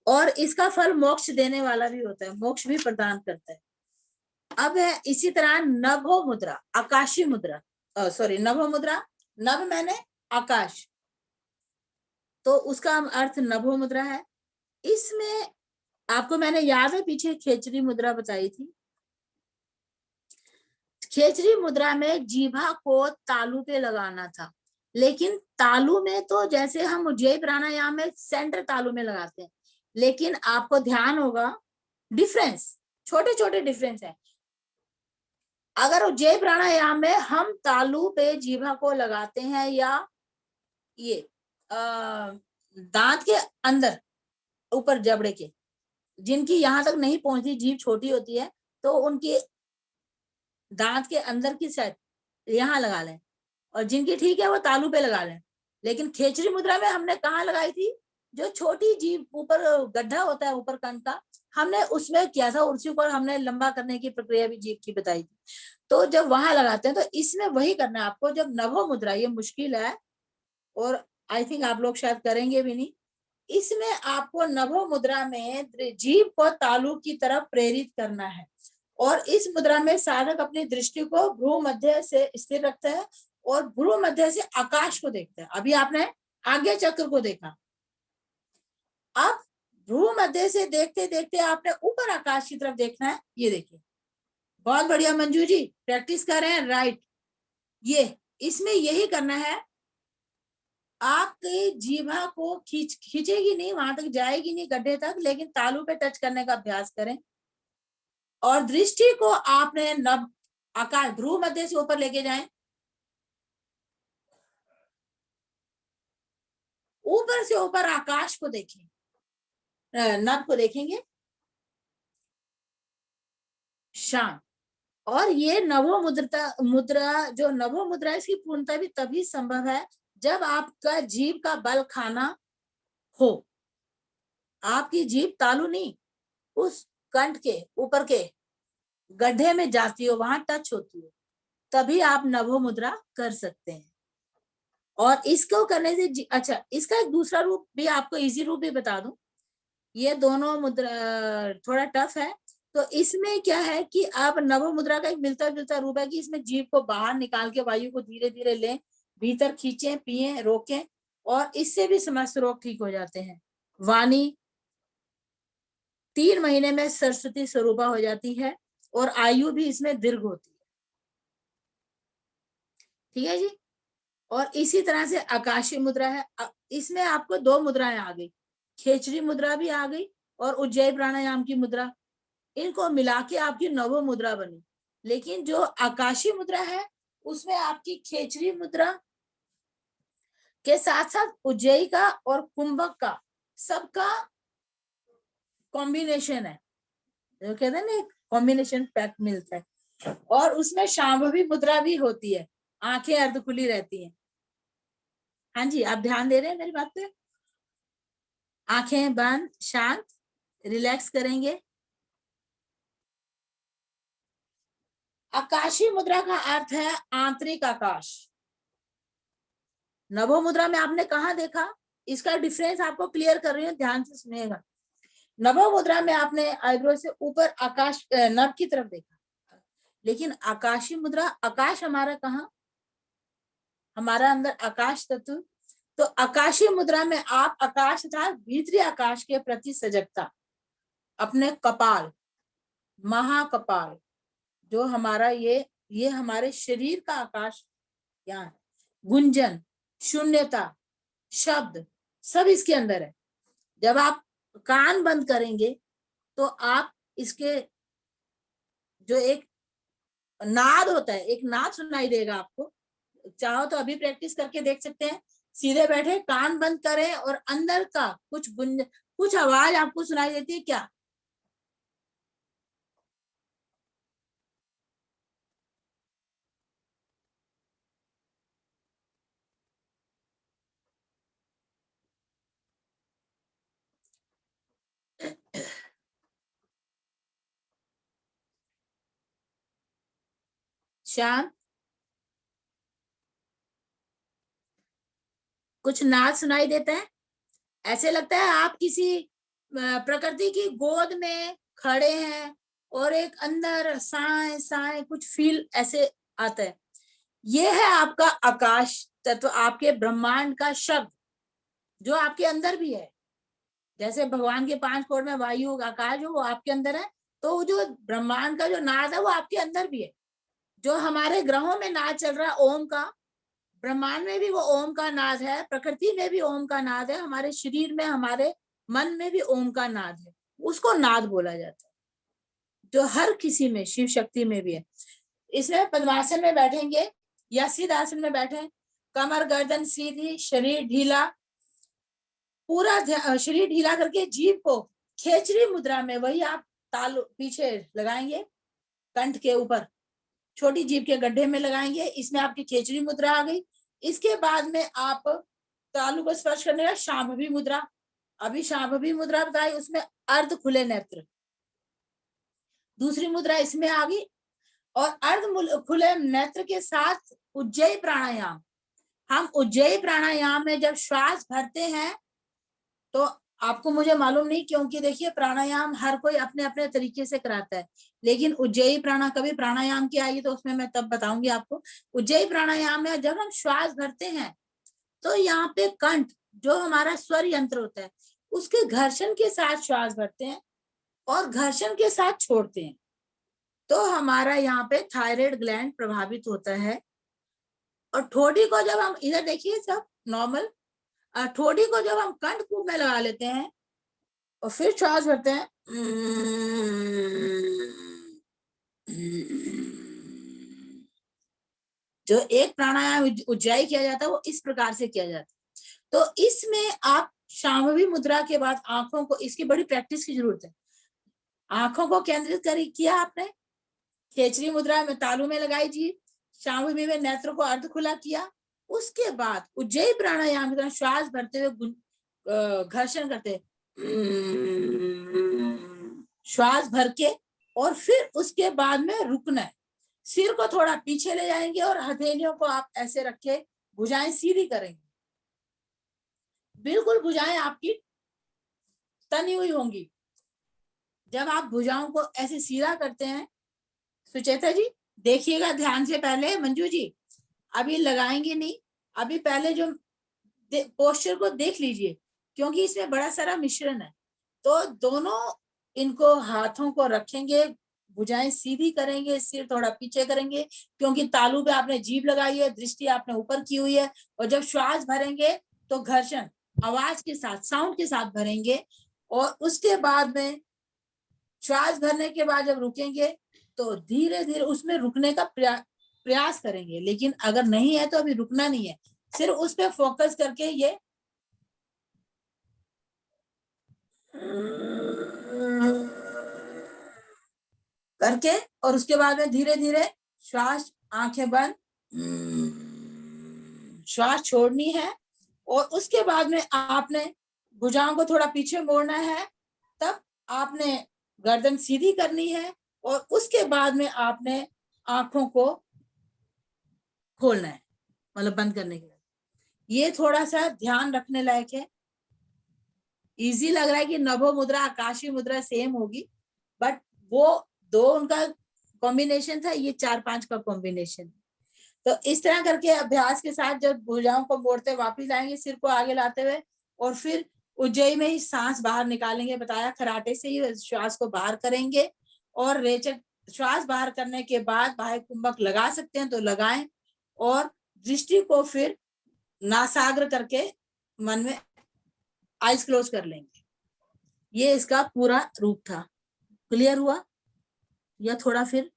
और इसका फल मोक्ष देने वाला भी होता है, मोक्ष भी प्रदान करता है। अब है इसी तरह नभो मुद्रा, आकाशी मुद्रा, सॉरी नभो मुद्रा, नभ मैंने आकाश, तो उसका अर्थ नभो मुद्रा है। इसमें आपको मैंने याद है पीछे खेचरी मुद्रा बताई थी। खेचरी मुद्रा में जीभा को तालू पे लगाना था, लेकिन तालू में तो जैसे हम उज्जयी प्राणायाम में सेंटर तालू में लगाते हैं, लेकिन आपको ध्यान होगा डिफरेंस, छोटे छोटे डिफरेंस है। अगर उज्जयी प्राणायाम में हम तालू पे जीभा को लगाते हैं या ये दांत के अंदर ऊपर जबड़े के, जिनकी यहां तक नहीं पहुंचती, जीभ छोटी होती है, तो उनकी दांत के अंदर की साइड यहाँ लगा लें, और जिनकी ठीक है वो तालू पे लगा लें। लेकिन खेचरी मुद्रा में हमने कहाँ लगाई थी, जो छोटी जीभ ऊपर गड्ढा होता है ऊपर कंठ का, हमने उसमें किया था। उर्सी को हमने लंबा करने की प्रक्रिया भी जीभ की बताई थी। तो जब वहां लगाते हैं तो इसमें वही करना है आपको। जब नभो मुद्रा, ये मुश्किल है और आई थिंक आप लोग शायद करेंगे भी नहीं, इसमें आपको नभो मुद्रा में जीभ को तालु की तरफ प्रेरित करना है। और इस मुद्रा में साधक अपनी दृष्टि को भ्रू मध्य से स्थिर रखता है और भ्रू मध्य से आकाश को देखता है। अभी आपने आज्ञा चक्र को देखा, अब भ्रू मध्य से देखते देखते आपने ऊपर आकाश की तरफ देखना है। ये देखिए, बहुत बढ़िया मंजू जी, प्रैक्टिस कर रहे हैं, राइट। ये इसमें यही करना है, आपके जीभा को खींचेगी नहीं, वहां तक जाएगी नहीं गड्ढे तक, लेकिन तालू पे टच करने का अभ्यास करें। और दृष्टि को आपने नभ आकाश भ्रू मध्य से ऊपर लेके जाएं, ऊपर से ऊपर आकाश को देखें, नभ को देखेंगे, शांत। और ये नभो मुद्रा जो नभो मुद्रा, इसकी पूर्णता भी तभी संभव है जब आपका जीभ का बल खाना हो। आपकी जीभ तालू नहीं, उस कंठ के ऊपर के गड्ढे में जाती हो, वहां टच होती हो, तभी आप नभो मुद्रा कर सकते हैं। और इसको करने से अच्छा, इसका एक दूसरा रूप भी आपको, इजी रूप भी बता दूं। ये दोनों मुद्रा थोड़ा टफ है, तो इसमें क्या है कि आप नव मुद्रा का एक मिलता जुलता रूप है कि इसमें जीभ को बाहर निकाल के वायु को धीरे धीरे लें, भीतर खींचें, पिए, रोकें, और इससे भी समस्त रोग ठीक हो जाते हैं। वाणी 3 महीने में सरस्वती स्वरूपा हो जाती है और आयु भी इसमें दीर्घ होती है। ठीक है जी। और इसी तरह से आकाशीय मुद्रा है। इसमें आपको 2 मुद्राएं आ गई, खेचरी मुद्रा भी आ गई और उज्जयी प्राणायाम की मुद्रा, इनको मिला के आपकी नवो मुद्रा बनी। लेकिन जो आकाशीय मुद्रा है उसमें आपकी खेचरी मुद्रा के साथ साथ उज्जयी का और कुंभक का सबका कॉम्बिनेशन है, जो कहते हैं ना कॉम्बिनेशन पैक मिलता है। और उसमें शांभवी मुद्रा भी होती है, आंखें अर्ध खुली रहती हैं। हाँ जी, आप ध्यान दे रहे हैं मेरी बात पे? आंखें बंद, शांत, रिलैक्स करेंगे। आकाशीय मुद्रा का अर्थ है आंतरिक आकाश। नभो मुद्रा में आपने कहा देखा, इसका डिफरेंस आपको क्लियर कर रही हूँ, ध्यान से सुनिएगा। नभो मुद्रा में आपने आईब्रो से ऊपर आकाश नभ की तरफ देखा, लेकिन आकाशीय मुद्रा, आकाश हमारा कहाँ, हमारा अंदर आकाश तत्व। तो आकाशीय मुद्रा में आप आकाश तथा भीतरी आकाश के प्रति सजगता, अपने कपाल, महाकपाल, जो हमारा ये हमारे शरीर का आकाश यहाँ है, गुंजन, शून्यता, शब्द सब इसके अंदर है। जब आप कान बंद करेंगे तो आप इसके जो एक नाद होता है, एक नाद सुनाई देगा आपको। चाहो तो अभी प्रैक्टिस करके देख सकते हैं। सीधे बैठे, कान बंद करें और अंदर का कुछ आवाज आपको सुनाई देती है क्या? शांत, कुछ नाद सुनाई देता है? ऐसे लगता है आप किसी प्रकृति की गोद में खड़े हैं और एक अंदर साए साए कुछ फील ऐसे आता है। ये है आपका आकाश तत्व, आपके ब्रह्मांड का शब्द जो आपके अंदर भी है। जैसे भगवान के 5 कोण में वायु, आकाश वो आपके अंदर है, तो जो ब्रह्मांड का जो नाद है वो आपके अंदर भी है। जो हमारे ग्रहों में नाद चल रहा है ओम का, ब्रह्मांड में भी वो ओम का नाद है, प्रकृति में भी ओम का नाद है, हमारे शरीर में, हमारे मन में भी ओम का नाद है, उसको नाद बोला जाता है, जो हर किसी में, शिव शक्ति में भी है। इसमें पद्मासन में बैठेंगे या सिद्धासन में बैठे, कमर गर्दन सीधी, शरीर ढीला, पूरा शरीर ढीला करके जीभ को खेचरी मुद्रा में, वही आप तालु पीछे लगाएंगे, कंठ के ऊपर छोटी जीभ के गड्ढे में लगाएंगे, इसमें आपकी खेचरी मुद्रा आ गई। इसके बाद में आप तालु को स्पर्श करने का शांभवी मुद्रा, अभी शांभवी मुद्रा बताई, उसमें अर्ध खुले नेत्र, दूसरी मुद्रा इसमें आ गई। और अर्ध खुले नेत्र के साथ उज्जयी प्राणायाम। हम उज्जयी प्राणायाम में जब श्वास भरते हैं तो आपको मुझे मालूम नहीं, क्योंकि देखिए प्राणायाम हर कोई अपने अपने तरीके से कराता है, लेकिन उज्जयी कभी प्राणायाम की आई तो उसमें मैं तब बताऊंगी आपको। उज्जयी प्राणायाम में जब हम श्वास भरते हैं तो यहाँ पे कंठ, जो हमारा स्वर यंत्र होता है, उसके घर्षण के साथ श्वास भरते हैं और घर्षण के साथ छोड़ते हैं, तो हमारा यहाँ पे थायराइड ग्लैंड प्रभावित होता है। और ठोड़ी को जब हम, इधर देखिए सब नॉर्मल, ठोड़ी को जब हम कंठकूप में लगा लेते हैं और फिर श्वास भरते हैं, जो एक प्राणायाम उज्जयी किया जाता है वो इस प्रकार से किया जाता है। तो इसमें आप शांभवी मुद्रा के बाद आंखों को, इसकी बड़ी प्रैक्टिस की जरूरत है, आंखों को केंद्रित किया आपने, खेचरी मुद्रा में तालु में लगाई जी, शांभवी में नेत्र को अर्ध खुला किया, उसके बाद उज्जयी प्राणायाम की तरह श्वास भरते हुए घर्षण करते, श्वास भर के, और फिर उसके बाद में रुकना है। सिर को थोड़ा पीछे ले जाएंगे और हथेलियों को आप ऐसे रखे, भुजाएं सीधी करेंगे, बिल्कुल भुजाएं आपकी तनी हुई होंगी, जब आप भुजाओं को ऐसे सीधा करते हैं, सुचेता जी देखिएगा ध्यान से, पहले मंजू जी अभी लगाएंगे नहीं, अभी पहले जो पोस्चर को देख लीजिए, क्योंकि इसमें बड़ा सारा मिश्रण है। तो दोनों इनको हाथों को रखेंगे, भुजाएं सीधी करेंगे, सिर थोड़ा पीछे करेंगे, क्योंकि तालू पे आपने जीभ लगाई है, दृष्टि आपने ऊपर की हुई है। और जब श्वास भरेंगे तो घर्षण आवाज के साथ, साउंड के साथ भरेंगे। और उसके बाद में श्वास भरने के बाद जब रुकेंगे तो धीरे धीरे उसमें रुकने का प्रयास करेंगे, लेकिन अगर नहीं है तो अभी रुकना नहीं है, सिर्फ उस पर फोकस करके ये करके, और उसके बाद में धीरे धीरे श्वास, आंखें बंद, श्वास छोड़नी है। और उसके बाद में आपने भुजाओं को थोड़ा पीछे मोड़ना है, तब आपने गर्दन सीधी करनी है, और उसके बाद में आपने आंखों को खोलना है, मतलब बंद करने के बाद। ये थोड़ा सा ध्यान रखने लायक है। इजी लग रहा है कि नभो मुद्रा आकाशीय मुद्रा सेम होगी, बट वो दो उनका कॉम्बिनेशन था, ये 4-5 का कॉम्बिनेशन। तो इस तरह करके अभ्यास के साथ जब भुजाओं को मोड़ते वापिस आएंगे, सिर को आगे लाते हुए, और फिर उज्जयी में ही सांस बाहर निकालेंगे, बताया खराटे से ही श्वास को बाहर करेंगे। और रेचक श्वास बाहर करने के बाद बाह्य कुंभक लगा सकते हैं तो लगाएं, और दृष्टि को फिर नासाग्र करके मन में आइज क्लोज कर लेंगे। ये इसका पूरा रूप था। क्लियर हुआ या थोड़ा फिर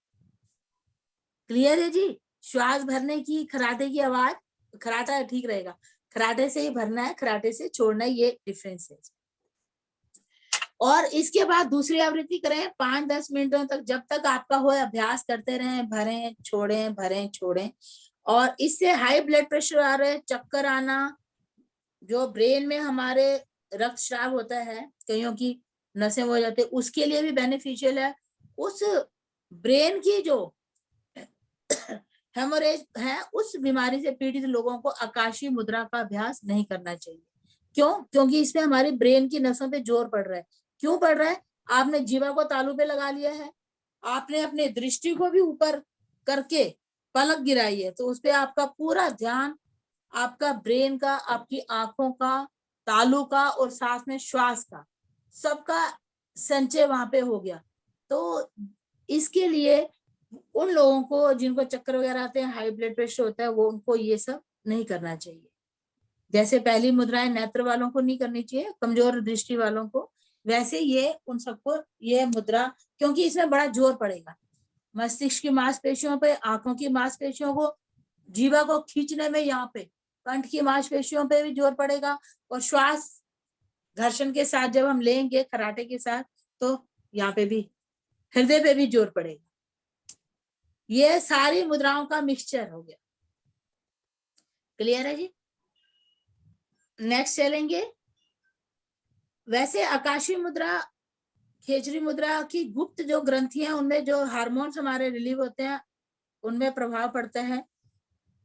क्लियर है जी? श्वास भरने की खराटे की आवाज, खराटा ठीक रहेगा, खराटे से ही भरना है, खराटे से छोड़ना है, ये डिफरेंस है। और इसके बाद दूसरी आवृत्ति करें 5-10 मिनटों तक, जब तक आपका हो अभ्यास करते रहें, भरें छोड़ें, भरें छोड़ें। और इससे हाई ब्लड प्रेशर आ रहे, चक्कर आना, जो ब्रेन में हमारे रक्तस्राव होता है, कईयों की नसें हो जाती है, उसके लिए भी बेनिफिशियल है। उस ब्रेन की जो हेमोरेज है, उस बीमारी से पीड़ित लोगों को आकाशीय मुद्रा का अभ्यास नहीं करना चाहिए। क्यों? क्योंकि इसमें हमारी ब्रेन की नसों पे जोर पड़ रहा है। क्यों पड़ रहा है? आपने जीवा को तालू पे लगा लिया है, आपने अपने दृष्टि को भी ऊपर करके पलक गिराई है, तो उस पे आपका पूरा ध्यान, आपका ब्रेन का, आपकी आंखों का, तालू का, और साथ में श्वास का, सबका संचय वहां पे हो गया। तो इसके लिए उन लोगों को जिनको चक्कर वगैरह आते हैं, हाई ब्लड प्रेशर होता है, वो उनको ये सब नहीं करना चाहिए। जैसे पहली मुद्राएं नेत्र वालों को नहीं करनी चाहिए, कमजोर दृष्टि वालों को, वैसे ये उन सबको ये मुद्रा, क्योंकि इसमें बड़ा जोर पड़ेगा मस्तिष्क की मांसपेशियों पे, आंखों की मांसपेशियों को, जीवा को खींचने में, यहाँ पे कंठ की मांसपेशियों पे भी जोर पड़ेगा, और श्वास घर्षण के साथ जब हम लेंगे खराटे के साथ, तो यहाँ पे भी हृदय पे भी जोर पड़ेगा। ये सारी मुद्राओं का मिक्सचर हो गया। क्लियर है जी? नेक्स्ट चलेंगे। वैसे आकाशीय मुद्रा, खेचरी मुद्रा की गुप्त जो ग्रंथियां, उनमें जो हार्मोन्स हमारे रिलीव होते हैं, उनमें प्रभाव पड़ता है,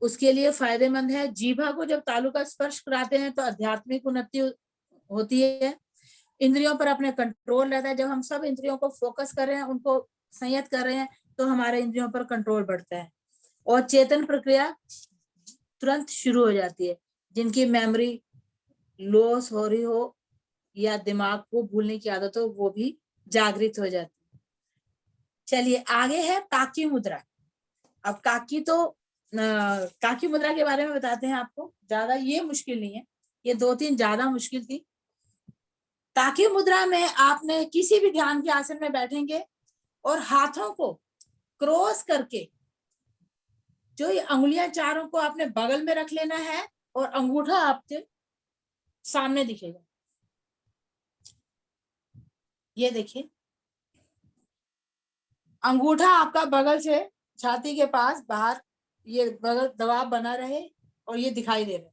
उसके लिए फायदेमंद है। जीभा को जब तालु का स्पर्श कराते हैं तो आध्यात्मिक उन्नति होती है, इंद्रियों पर अपने कंट्रोल रहता है। जब हम सब इंद्रियों को फोकस कर रहे हैं, उनको संयत कर रहे हैं, तो हमारे इंद्रियों पर कंट्रोल बढ़ता है, और चेतन प्रक्रिया तुरंत शुरू हो जाती है। जिनकी मेमोरी लॉस हो रही हो या दिमाग को भूलने की आदत हो, वो भी जागृत हो जाती है। चलिए आगे है काकी मुद्रा। अब काकी तो काकी मुद्रा के बारे में बताते हैं आपको, ज्यादा ये मुश्किल नहीं है, ये 2-3 ज्यादा मुश्किल थी। काकी मुद्रा में आपने किसी भी ध्यान के आसन में बैठेंगे और हाथों को क्रॉस करके, जो ये अंगुलियां चारों को आपने बगल में रख लेना है, और अंगूठा आपके सामने दिखेगा। ये देखिए, अंगूठा आपका बगल से छाती के पास बाहर, ये बगल दबाव बना रहे, और ये दिखाई दे रहा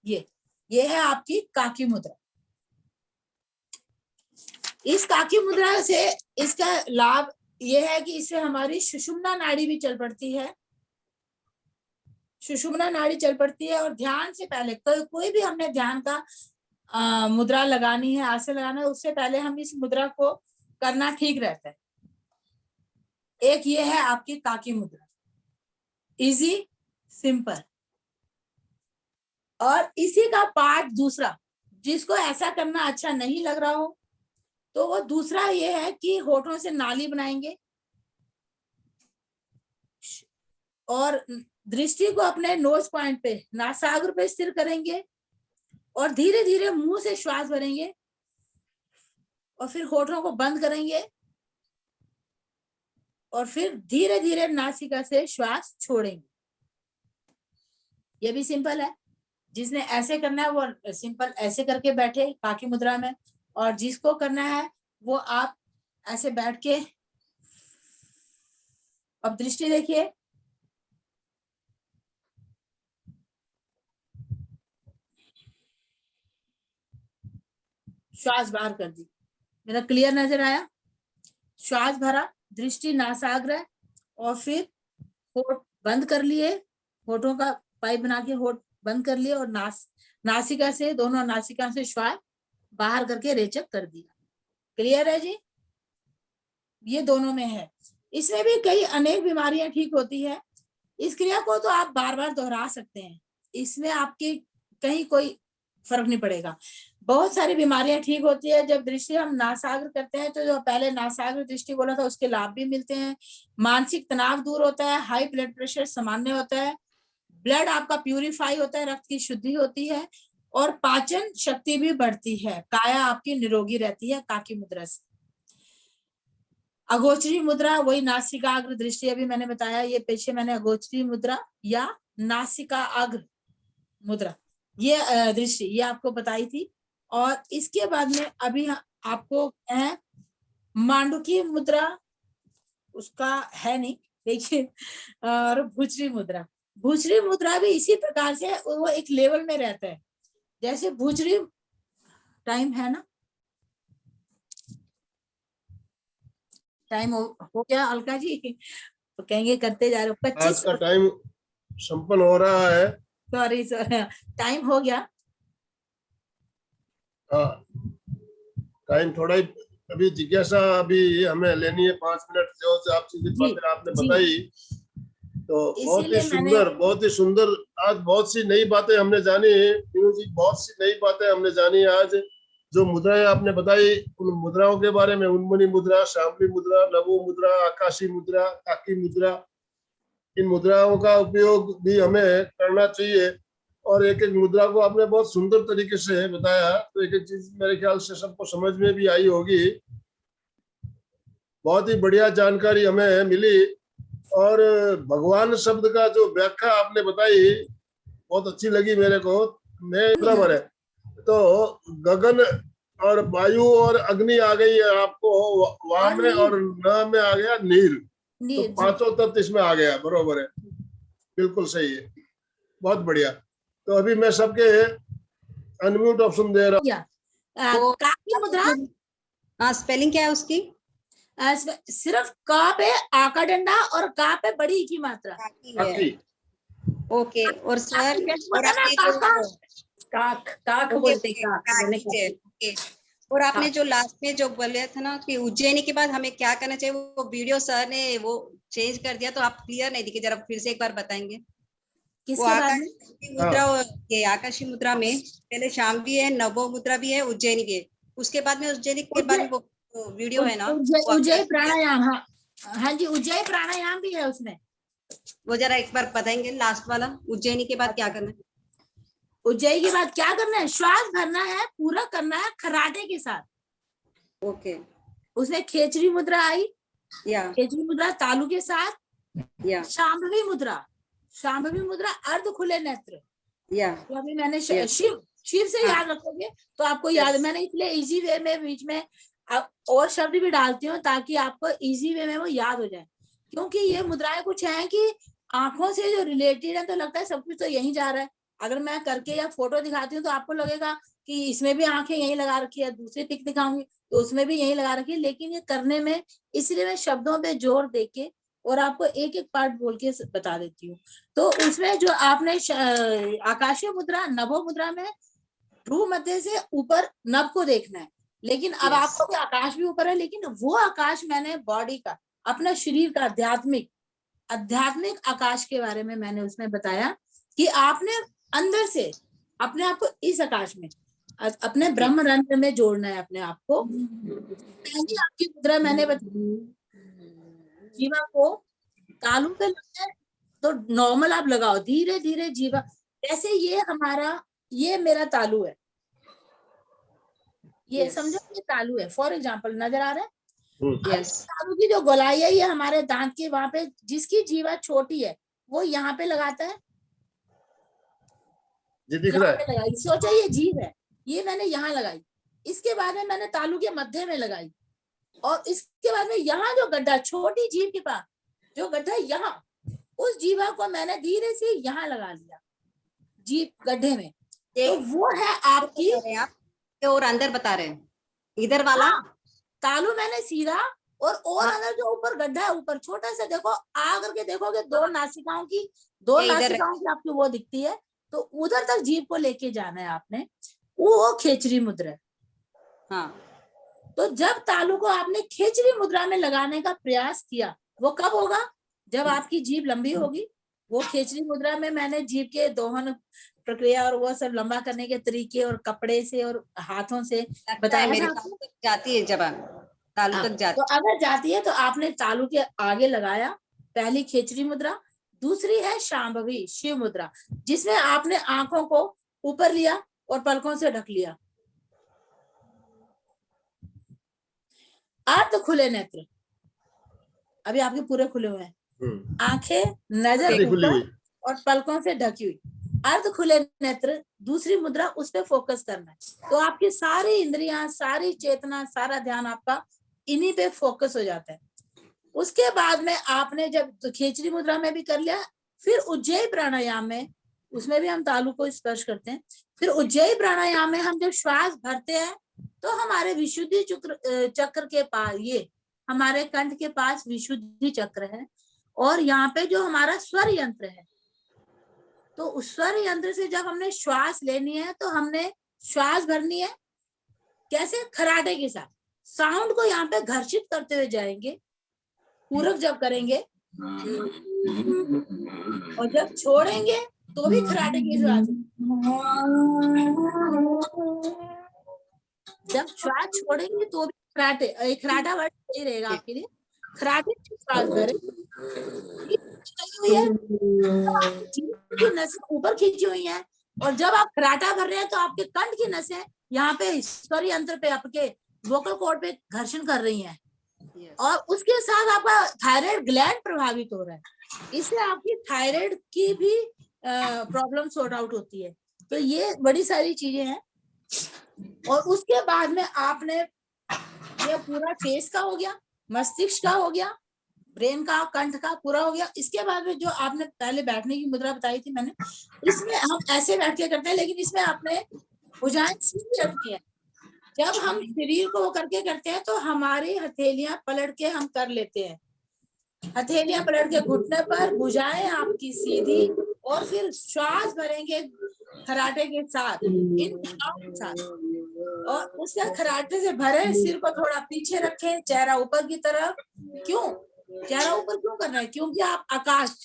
है। ये है आपकी काकी मुद्रा। इस काकी मुद्रा से इसका लाभ ये है कि इससे हमारी सुषुम्ना नाड़ी भी चल पड़ती है, सुषुम्ना नाड़ी चल पड़ती है। और ध्यान से पहले कोई भी हमने ध्यान का मुद्रा लगानी है, आसन लगाना है, उससे पहले हम इस मुद्रा को करना ठीक रहता है। एक ये है आपकी काकी मुद्रा, इजी सिंपल। और इसी का पार्ट दूसरा, जिसको ऐसा करना अच्छा नहीं लग रहा हो तो वो दूसरा ये है कि होठों से नाली बनाएंगे और दृष्टि को अपने नोज पॉइंट पे, नासाग्र पे स्थिर करेंगे और धीरे धीरे मुंह से श्वास भरेंगे और फिर होठों को बंद करेंगे और फिर धीरे धीरे नासिका से श्वास छोड़ेंगे। ये भी सिंपल है। जिसने ऐसे करना है वो सिंपल ऐसे करके बैठे काकी मुद्रा में, और जिसको करना है वो आप ऐसे बैठ के, अब दृष्टि देखिए, श्वास बाहर कर दी, मेरा क्लियर नजर आया? श्वास भरा, दृष्टि नासाग्र और फिर होठ बंद कर लिए, होठों का पाइप बना के होठ बंद कर लिए और नासिका से, दोनों नासिका से श्वास बाहर करके रेचक कर दिया। क्लियर है जी? ये दोनों में है। इसमें भी कई अनेक बीमारियां ठीक होती है। इस क्रिया को तो आप बार बार दोहरा सकते हैं, इसमें आपके कहीं कोई फर्क नहीं पड़ेगा। बहुत सारी बीमारियां ठीक होती है जब दृष्टि हम नासाग्र करते हैं। तो जो पहले नासाग्र दृष्टि बोला था उसके लाभ भी मिलते हैं। मानसिक तनाव दूर होता है, हाई ब्लड प्रेशर सामान्य होता है, ब्लड आपका प्यूरिफाई होता है, रक्त की शुद्धि होती है और पाचन शक्ति भी बढ़ती है, काया आपकी निरोगी रहती है काकी मुद्रा से। अगोचरी मुद्रा वही नासिकाग्र दृष्टि, अभी मैंने बताया, ये पीछे मैंने अगोचरी मुद्रा या नासिकाग्र मुद्रा ये दृष्टि ये आपको बताई थी। और इसके बाद में अभी आपको है मांडुकी मुद्रा, उसका है नहीं लेकिन, और भुचरी मुद्रा। भुचरी मुद्रा भी इसी प्रकार से वो एक लेवल में रहता है। जैसे भुचरी, टाइम है ना, टाइम हो गया अलका जी? तो कहेंगे करते जा रहे हो। 25 आज का टाइम संपन्न हो रहा है। सॉरी टाइम हो गया। हाँ, टाइम थोड़ा ही अभी जिज्ञासा अभी हमें लेनी है 5 मिनट, जो आपसे बातें आपने बताई तो बहुत ही सुंदर। आज बहुत सी नई बातें हमने जानी, बहुत सी नई बातें हमने जानी आज। जो मुद्राएं आपने बताई उन मुद्राओं के बारे में, उन्मुनी मुद्रा, शांभवी मुद्रा, नभो मुद्रा, आकाशी मुद्रा, काकी मुद्रा, इन मुद्राओं का उपयोग भी हमें करना चाहिए। और एक एक मुद्रा को आपने बहुत सुंदर तरीके से बताया, तो एक एक चीज मेरे ख्याल से सबको समझ में भी आई होगी। बहुत ही बढ़िया जानकारी हमें मिली। और भगवान शब्द का जो व्याख्या आपने बताई बहुत अच्छी लगी मेरे को। मैं बराबर है तो गगन और वायु और अग्नि आ गई है आपको, वा में और न में आ गया नील, तो पांचों तत्व इसमें आ गया। बरोबर है, बिल्कुल सही है, बहुत बढ़िया। तो अभी मैं सबके अनम्यूट ऑप्शन दे रहा हूँ। काकी मुद्रा स्पेलिंग क्या है उसकी? सिर्फ का पे आका डंडा और का पे बड़ी की मात्रा। ओके। और सर काक बोलते और आपने जो लास्ट में जो बोले थे ना कि उज्जैनी के बाद हमें क्या करना चाहिए, वो वीडियो सर ने वो चेंज कर दिया तो आप क्लियर नहीं दिखे, जरा फिर से एक बार बताएंगे। वो आकाशी मुद्रा, ये आकाशी मुद्रा में पहले शांभवी है, नभो मुद्रा भी है, उज्जैनी भी है, उसके बाद में उज्जैनी के बाद में वो वीडियो है ना उज्जैन प्राणायाम। हाँ जी, उज्जैन प्राणायाम भी है उसमें, वो जरा एक बार बताएंगे लास्ट वाला। उज्जैनी के बाद क्या करना है? उज्जैन के बाद क्या करना है? श्वास भरना है, पूरा करना है खराटे के साथ। ओके। उसमें खेचरी मुद्रा आई, या खेचरी मुद्रा तालू के साथ, या शांभवी मुद्रा, शांभवी मुद्रा अर्ध खुले नेत्र। या तो अभी मैंने शिव से याद रखोगे तो आपको याद, मैंने इसलिए इजी वे में बीच में और शब्द भी डालती हूँ ताकि आपको इजी वे में वो याद हो जाए। क्योंकि ये मुद्राएं कुछ हैं कि आंखों से जो रिलेटेड है, तो लगता है सब कुछ तो यहीं जा रहा है। अगर मैं करके या फोटो दिखाती हूँ तो आपको लगेगा कि इसमें भी आंखें यहीं लगा रखी है, दूसरी पिक दिखाऊंगी तो उसमें भी यहीं लगा रखी है, लेकिन ये करने में इसलिए मैं शब्दों पे जोर देके और आपको एक एक पार्ट बोल के बता देती हूँ। तो उसमें जो आपने आकाशीय मुद्रा, नभो मुद्रा में भ्रू मध्य से ऊपर नभ को देखना है, लेकिन अब Yes. आपको भी आकाश भी ऊपर है, लेकिन वो आकाश मैंने बॉडी का, अपना शरीर का आध्यात्मिक आकाश के बारे में मैंने उसमें बताया कि आपने अंदर से अपने आप को इस आकाश में, अपने ब्रह्म रंध्र में जोड़ना है अपने आप को। पहली आपकी मुद्रा मैंने बताया, जीवा को तालू पे लगता है तो नॉर्मल आप लगाओ, धीरे धीरे जीवा, जैसे ये मेरा तालू है, ये Yes. समझो ये तालू है, फॉर एग्जाम्पल, नजर आ रहा है? Yes. तालू की जो गोलाई है, ये हमारे दांत के वहां पे, जिसकी जीवा छोटी है वो यहाँ पे लगाता है, जी दिख रहा यहाँ है। पे लगाई, सोचा ये जीव है, ये मैंने यहाँ लगाई, इसके बाद में मैंने तालू के मध्य में लगाई, और इसके बाद में यहाँ जो गड्ढा, छोटी जीव के पास जो गड्ढा है यहाँ, उस जीवा को मैंने धीरे से यहाँ लगा लिया, जीव गड्ढे में। तो वो है आपकी, आप और अंदर बता रहे हैं इधर वाला। हाँ, तालू मैंने सीधा, और अंदर जो ऊपर गड्ढा है, ऊपर छोटा सा, देखो आ करके देखोगे, दो नासिकाओं की आपको वो दिखती है, तो उधर तक जीभ को लेके जाना है आपने, वो खेचरी मुद्रा है। हाँ। तो जब तालू को आपने खेचरी मुद्रा में लगाने का प्रयास किया, वो कब होगा? जब आपकी जीभ लंबी होगी। वो खेचरी मुद्रा में मैंने जीभ के दोहन प्रक्रिया और वो सब लंबा करने के तरीके और कपड़े से और हाथों से बताया मेरे था। तालू तक जाती है, जब तालू तक जाती तो अगर जाती है तो आपने तालू के आगे लगाया, पहली खेचरी मुद्रा। दूसरी है शांभवी शिव मुद्रा, जिसमें आपने आंखों को ऊपर लिया और पलकों से ढक लिया। अर्ध खुले नेत्र, अभी आपके पूरे खुले हुए हैं, आंखें नजर ऊपर और पलकों से ढकी हुई, अर्ध खुले नेत्र, दूसरी मुद्रा, उस पे फोकस करना है। तो आपकी सारी इंद्रियां, सारी चेतना, सारा ध्यान आपका इन्हीं पे फोकस हो जाता है। उसके बाद में आपने जब तो खेचरी मुद्रा में भी कर लिया, फिर उज्जयी प्राणायाम में, उसमें भी हम तालु को स्पर्श करते हैं। फिर उज्जयी प्राणायाम में हम जब श्वास भरते हैं तो हमारे विशुद्धि चक्र के पास, ये हमारे कंठ के पास विशुद्धि चक्र है, और यहाँ पे जो हमारा स्वर यंत्र है, तो उस स्वर यंत्र से जब हमने श्वास लेनी है तो हमने श्वास भरनी है कैसे? खराटे के साथ साउंड को यहाँ पे घर्षित करते हुए जाएंगे, पूरक जब करेंगे, और जब छोड़ेंगे तो भी खराटे के साथ। जब श्वास छोड़ेंगे तो भी खराटे, एक खराटा वर्ड सही रहेगा आपके लिए, खराटे से श्वास भरे, नसें ऊपर खींची हुई हैं, और जब आप खराटा भर रहे हैं तो आपके कंठ की नसें यहाँ पे स्वर यंत्र पे, आपके वोकल कॉर्ड पे घर्षण कर रही हैं, और उसके साथ आपका थायराइड ग्लैंड प्रभावित हो रहा है, इससे आपकी थायराइड की भी प्रॉब्लम सॉर्ट आउट होती है। तो ये बड़ी सारी चीजें हैं। और उसके बाद में आपने ये पूरा फेस का हो गया, मस्तिष्क का हो गया, ब्रेन का, कंठ का पूरा हो गया। इसके बाद में जो आपने पहले बैठने की मुद्रा बताई थी मैंने, इसमें हम ऐसे बैठ के करते हैं, लेकिन इसमें आपने भुजाएं सीधी रखनी है। जब हम शरीर को करके करते हैं तो हमारी हथेलियां पलट के हम कर लेते हैं, हथेलियां पलट के घुटने पर, भुजाएं आपकी सीधी, और फिर श्वास भरेंगे खराटे के साथ, इन के साथ, और उसके खराटे से भरे, सिर को थोड़ा पीछे रखें, चेहरा ऊपर की तरफ। क्यों चेहरा ऊपर क्यों कर रहे हैं? क्योंकि आप आकाश,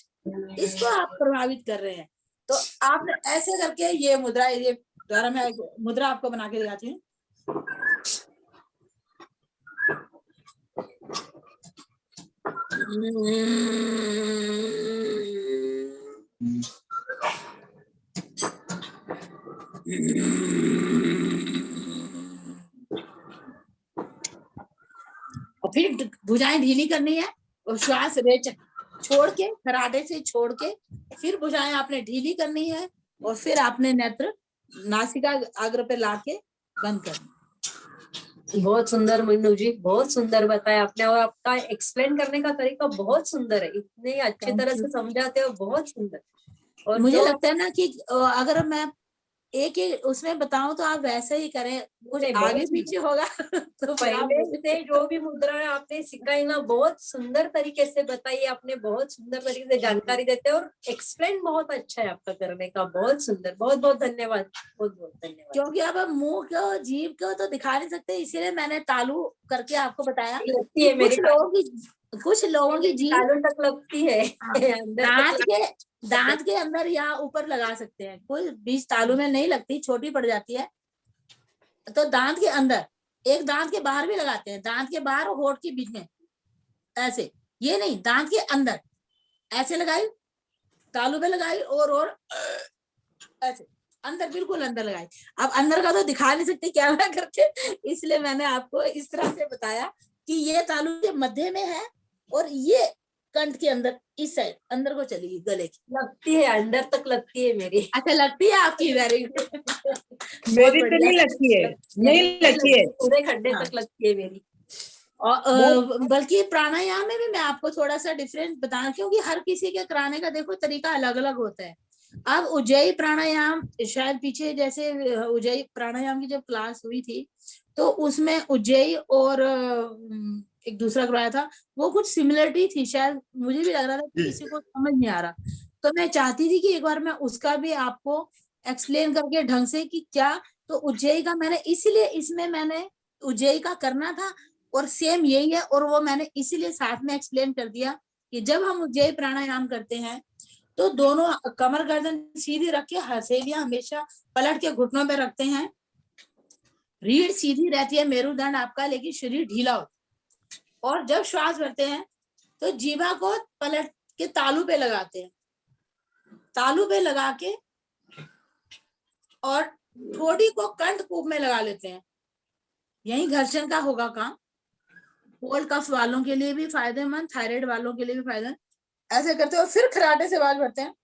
इसको आप प्रभावित कर रहे हैं। तो आपने ऐसे करके ये मुद्रा, ये द्वारा मैं मुद्रा आपको बना के दिखाती हूँ। और फिर भुजाएं ढीली करनी है, और श्वास रेच छोड़ के, खराटे से छोड़ के, फिर भुजाएं आपने ढीली करनी है, और फिर आपने नेत्र नासिका अग्र पे लाके बंद करना। बहुत सुंदर मीनू जी, बहुत सुंदर बताया आपने, और आपका एक्सप्लेन करने का तरीका बहुत सुंदर है, इतने अच्छी तरह से समझाते हो, बहुत सुंदर। और मुझे लगता है ना कि अगर मैं एक एक उसमें बताऊं तो आप वैसे ही करें, कुछ नहीं, बहुत आगे पीछे होगा तो फिर आप पहले से जो भी मुद्राएं आपने सिखाई ना, बहुत सुंदर तरीके से बताई आपने, बहुत सुंदर तरीके से जानकारी देते हैं और एक्सप्लेन बहुत अच्छा है आपका करने का, बहुत सुंदर, बहुत बहुत धन्यवाद, बहुत बहुत धन्यवाद। क्योंकि अब हम मुंह को जीभ को तो दिखा नहीं सकते, इसीलिए मैंने तालू करके आपको बताया। लगती है मेरी कुछ लोगों की जीभ तालू तक लगती है, अंदर तक दांत के अंदर या ऊपर लगा सकते हैं, कोई बीच तालू में नहीं लगती, छोटी पड़ जाती है तो दांत के अंदर, एक दांत के बाहर भी लगाते हैं, दांत के बाहर और होंठ के बीच में ऐसे, ये नहीं, दांत के अंदर ऐसे लगाई, तालू पे लगाई और ऐसे अंदर, बिल्कुल अंदर लगाई। अब अंदर का तो दिखा नहीं सकते कैमरा करके, इसलिए मैंने आपको इस तरह से बताया कि ये तालू के मध्य में है और ये कंठ के अंदर इस साइड अंदर को चली गले की, लगती है, अंदर तक लगती है मेरी। अच्छा लगती है आपकी, वेरी गुड। मेरी तो नहीं लगती है, नहीं लगती है, पूरे खड्डे तक लगती है मेरी। और बल्कि प्राणायाम में भी मैं आपको थोड़ा सा डिफरेंस बताना, क्योंकि हर किसी के कराने का देखो तरीका अलग अलग होता है। अब उज्जयी प्राणायाम शायद पीछे जैसे उज्जयी प्राणायाम की जब क्लास हुई थी तो उसमें उज्जयी और एक दूसरा करवाया था, वो कुछ सिमिलरिटी थी शायद, मुझे भी लग रहा था कि किसी को समझ नहीं आ रहा, तो मैं चाहती थी कि एक बार मैं उसका भी आपको एक्सप्लेन करके ढंग से कि क्या, तो उज्जयी का मैंने इसीलिए इसमें मैंने उज्जयी का करना था और सेम यही है, और वो मैंने इसीलिए साथ में एक्सप्लेन कर दिया कि जब हम उज्जयी प्राणायाम करते हैं तो दोनों कमर गर्दन सीधी रख के हथेलियां हमेशा पलट के घुटनों पे रखते हैं, रीढ़ सीधी रहती है, मेरुदंड आपका, लेकिन शरीर ढीला होता है, और जब श्वास भरते हैं तो जीवा को पलट के तालू पे लगाते हैं, तालू पे लगा के और ठोड़ी को कंठ कूप में लगा लेते हैं, यही घर्षण का होगा काम, कोल्ड कफ वालों के लिए भी फायदेमंद, थायराइड वालों के लिए भी फायदेमंद, ऐसे करते हो, फिर खराटे से आवाज भरते हैं,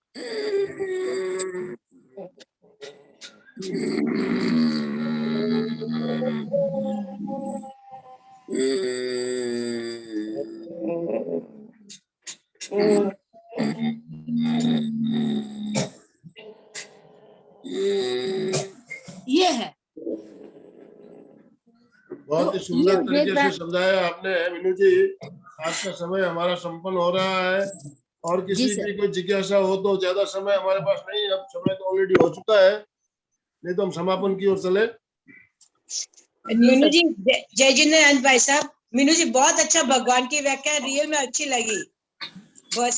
ये है। बहुत ही सुंदर तरीके से समझाया आपने मीनू जी। आज का समय हमारा संपन्न हो रहा है, और किसी की कोई जिज्ञासा हो तो ज्यादा समय हमारे पास नहीं है, अब समय तो ऑलरेडी हो चुका है, नहीं तो हम समापन की ओर चले। मीनू जी, जय जिनेंद्र भाई साहब, मीनू जी बहुत अच्छा, भगवान की व्याख्या रियल में अच्छी लगी। भ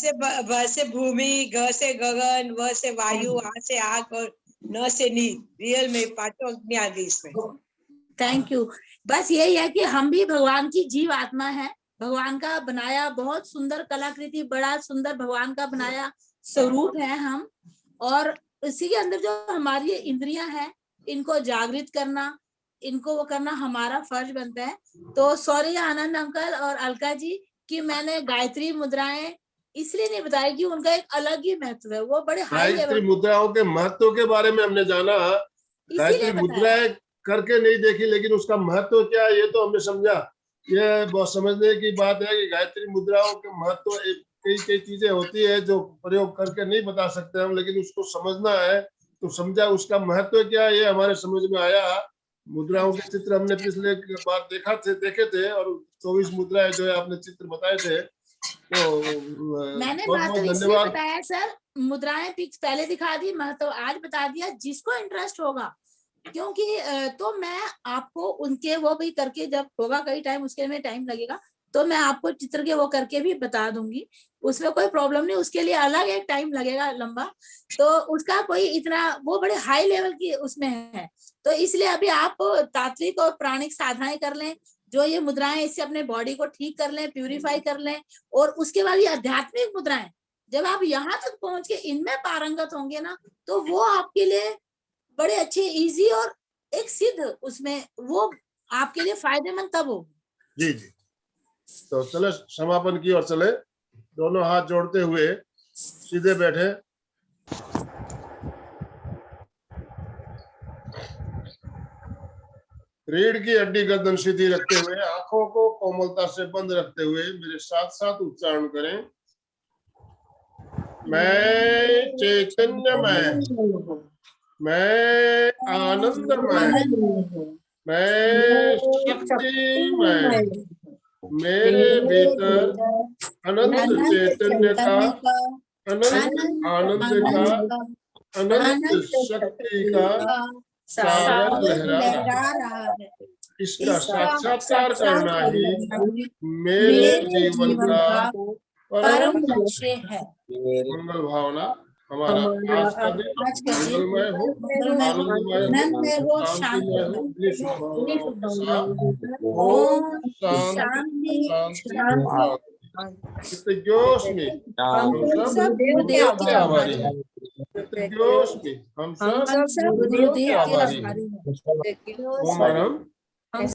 से भूमि, ग से गगन, व से वायु, आ से आग और न से नींद, रियल में पांचों अग्नि आ गई इसमें। Thank you. बस यही है कि हम भी भगवान की जीव आत्मा है, भगवान का बनाया बहुत सुंदर कलाकृति, बड़ा सुंदर भगवान का बनाया स्वरूप है हम, और इसी के अंदर जो हमारी इंद्रियां हैं इनको जागृत करना, इनको वो करना हमारा फर्ज बनता है। तो सॉरी आनंद अंकल और अलका जी कि मैंने गायत्री मुद्राएं इसलिए नहीं बताया कि उनका एक अलग ही महत्व है, वो बड़े हाई गायत्री लेवल मुद्राओं के महत्व के बारे में हमने जाना, गायत्री मुद्राएं करके नहीं देखी, लेकिन उसका महत्व क्या है ये तो हमने समझा। ये बहुत समझने की बात है कि गायत्री मुद्राओं के महत्व, कई कई चीजें होती है जो प्रयोग करके नहीं बता सकते हम, लेकिन उसको समझना है तो समझा, उसका महत्व क्या है ये हमारे समझ में आया। मुद्राओं के चित्र हमने पिछले बार देखे थे, और 24 मुद्राएं जो है आपने चित्र बताए थे, तो मैंने बहुत बहुत धन्यवाद। बताया सर, मुद्राएं पिक्स पहले दिखा दी, महत्व आज बता दिया, जिसको इंटरेस्ट होगा, क्योंकि तो मैं आपको उनके वो भी करके जब होगा कई टाइम, उसके में टाइम लगेगा तो मैं आपको चित्र के वो करके भी बता दूंगी, उसमें कोई प्रॉब्लम नहीं, उसके लिए अलग एक टाइम लगेगा लंबा, तो उसका कोई इतना, वो बड़े हाई लेवल की उसमें है, तो इसलिए अभी आप तात्विक और प्राणिक साधनाएं कर लें, जो ये मुद्राएं, इससे अपने बॉडी को ठीक कर लें, प्यूरिफाई कर लें, और उसके बाद ये आध्यात्मिक मुद्राएं, जब आप यहाँ तक पहुंच के इनमें पारंगत होंगे ना, तो वो आपके लिए बड़े अच्छे, इजी और एक सिद्ध उसमें वो आपके लिए फायदेमंद तब होगी। जी जी, तो चले समापन की ओर चले, दोनों हाथ जोड़ते हुए सीधे बैठे, रीढ़ की हड्डी गर्दन सीधी रखते हुए, आंखों को कोमलता से बंद रखते हुए मेरे साथ साथ उच्चारण करें। मैं चैतन्यमय मैं आनंदमय, मैं शक्तिमय, मेरे भीतर अनंत चैतन्य का, अनंत आनंद का, अनंत शक्ति का सागर लहरा रहा है। इसका साक्षात्कार करना ही मेरे जीवन का परम लक्ष्य है। मंगल भावना हमारा आज का दिन मंगलमय हो, आनंदमय हो, शांतिमय हो। इन्हीं शुभकामनाओं के साथ ओम शांति शांति। कृतज्ञोस्मि, हम सब गुरुदेव के आभारी हैं। कृतज्ञोस्मि, हम सब गुरुदेव के आभारी हैं। ओम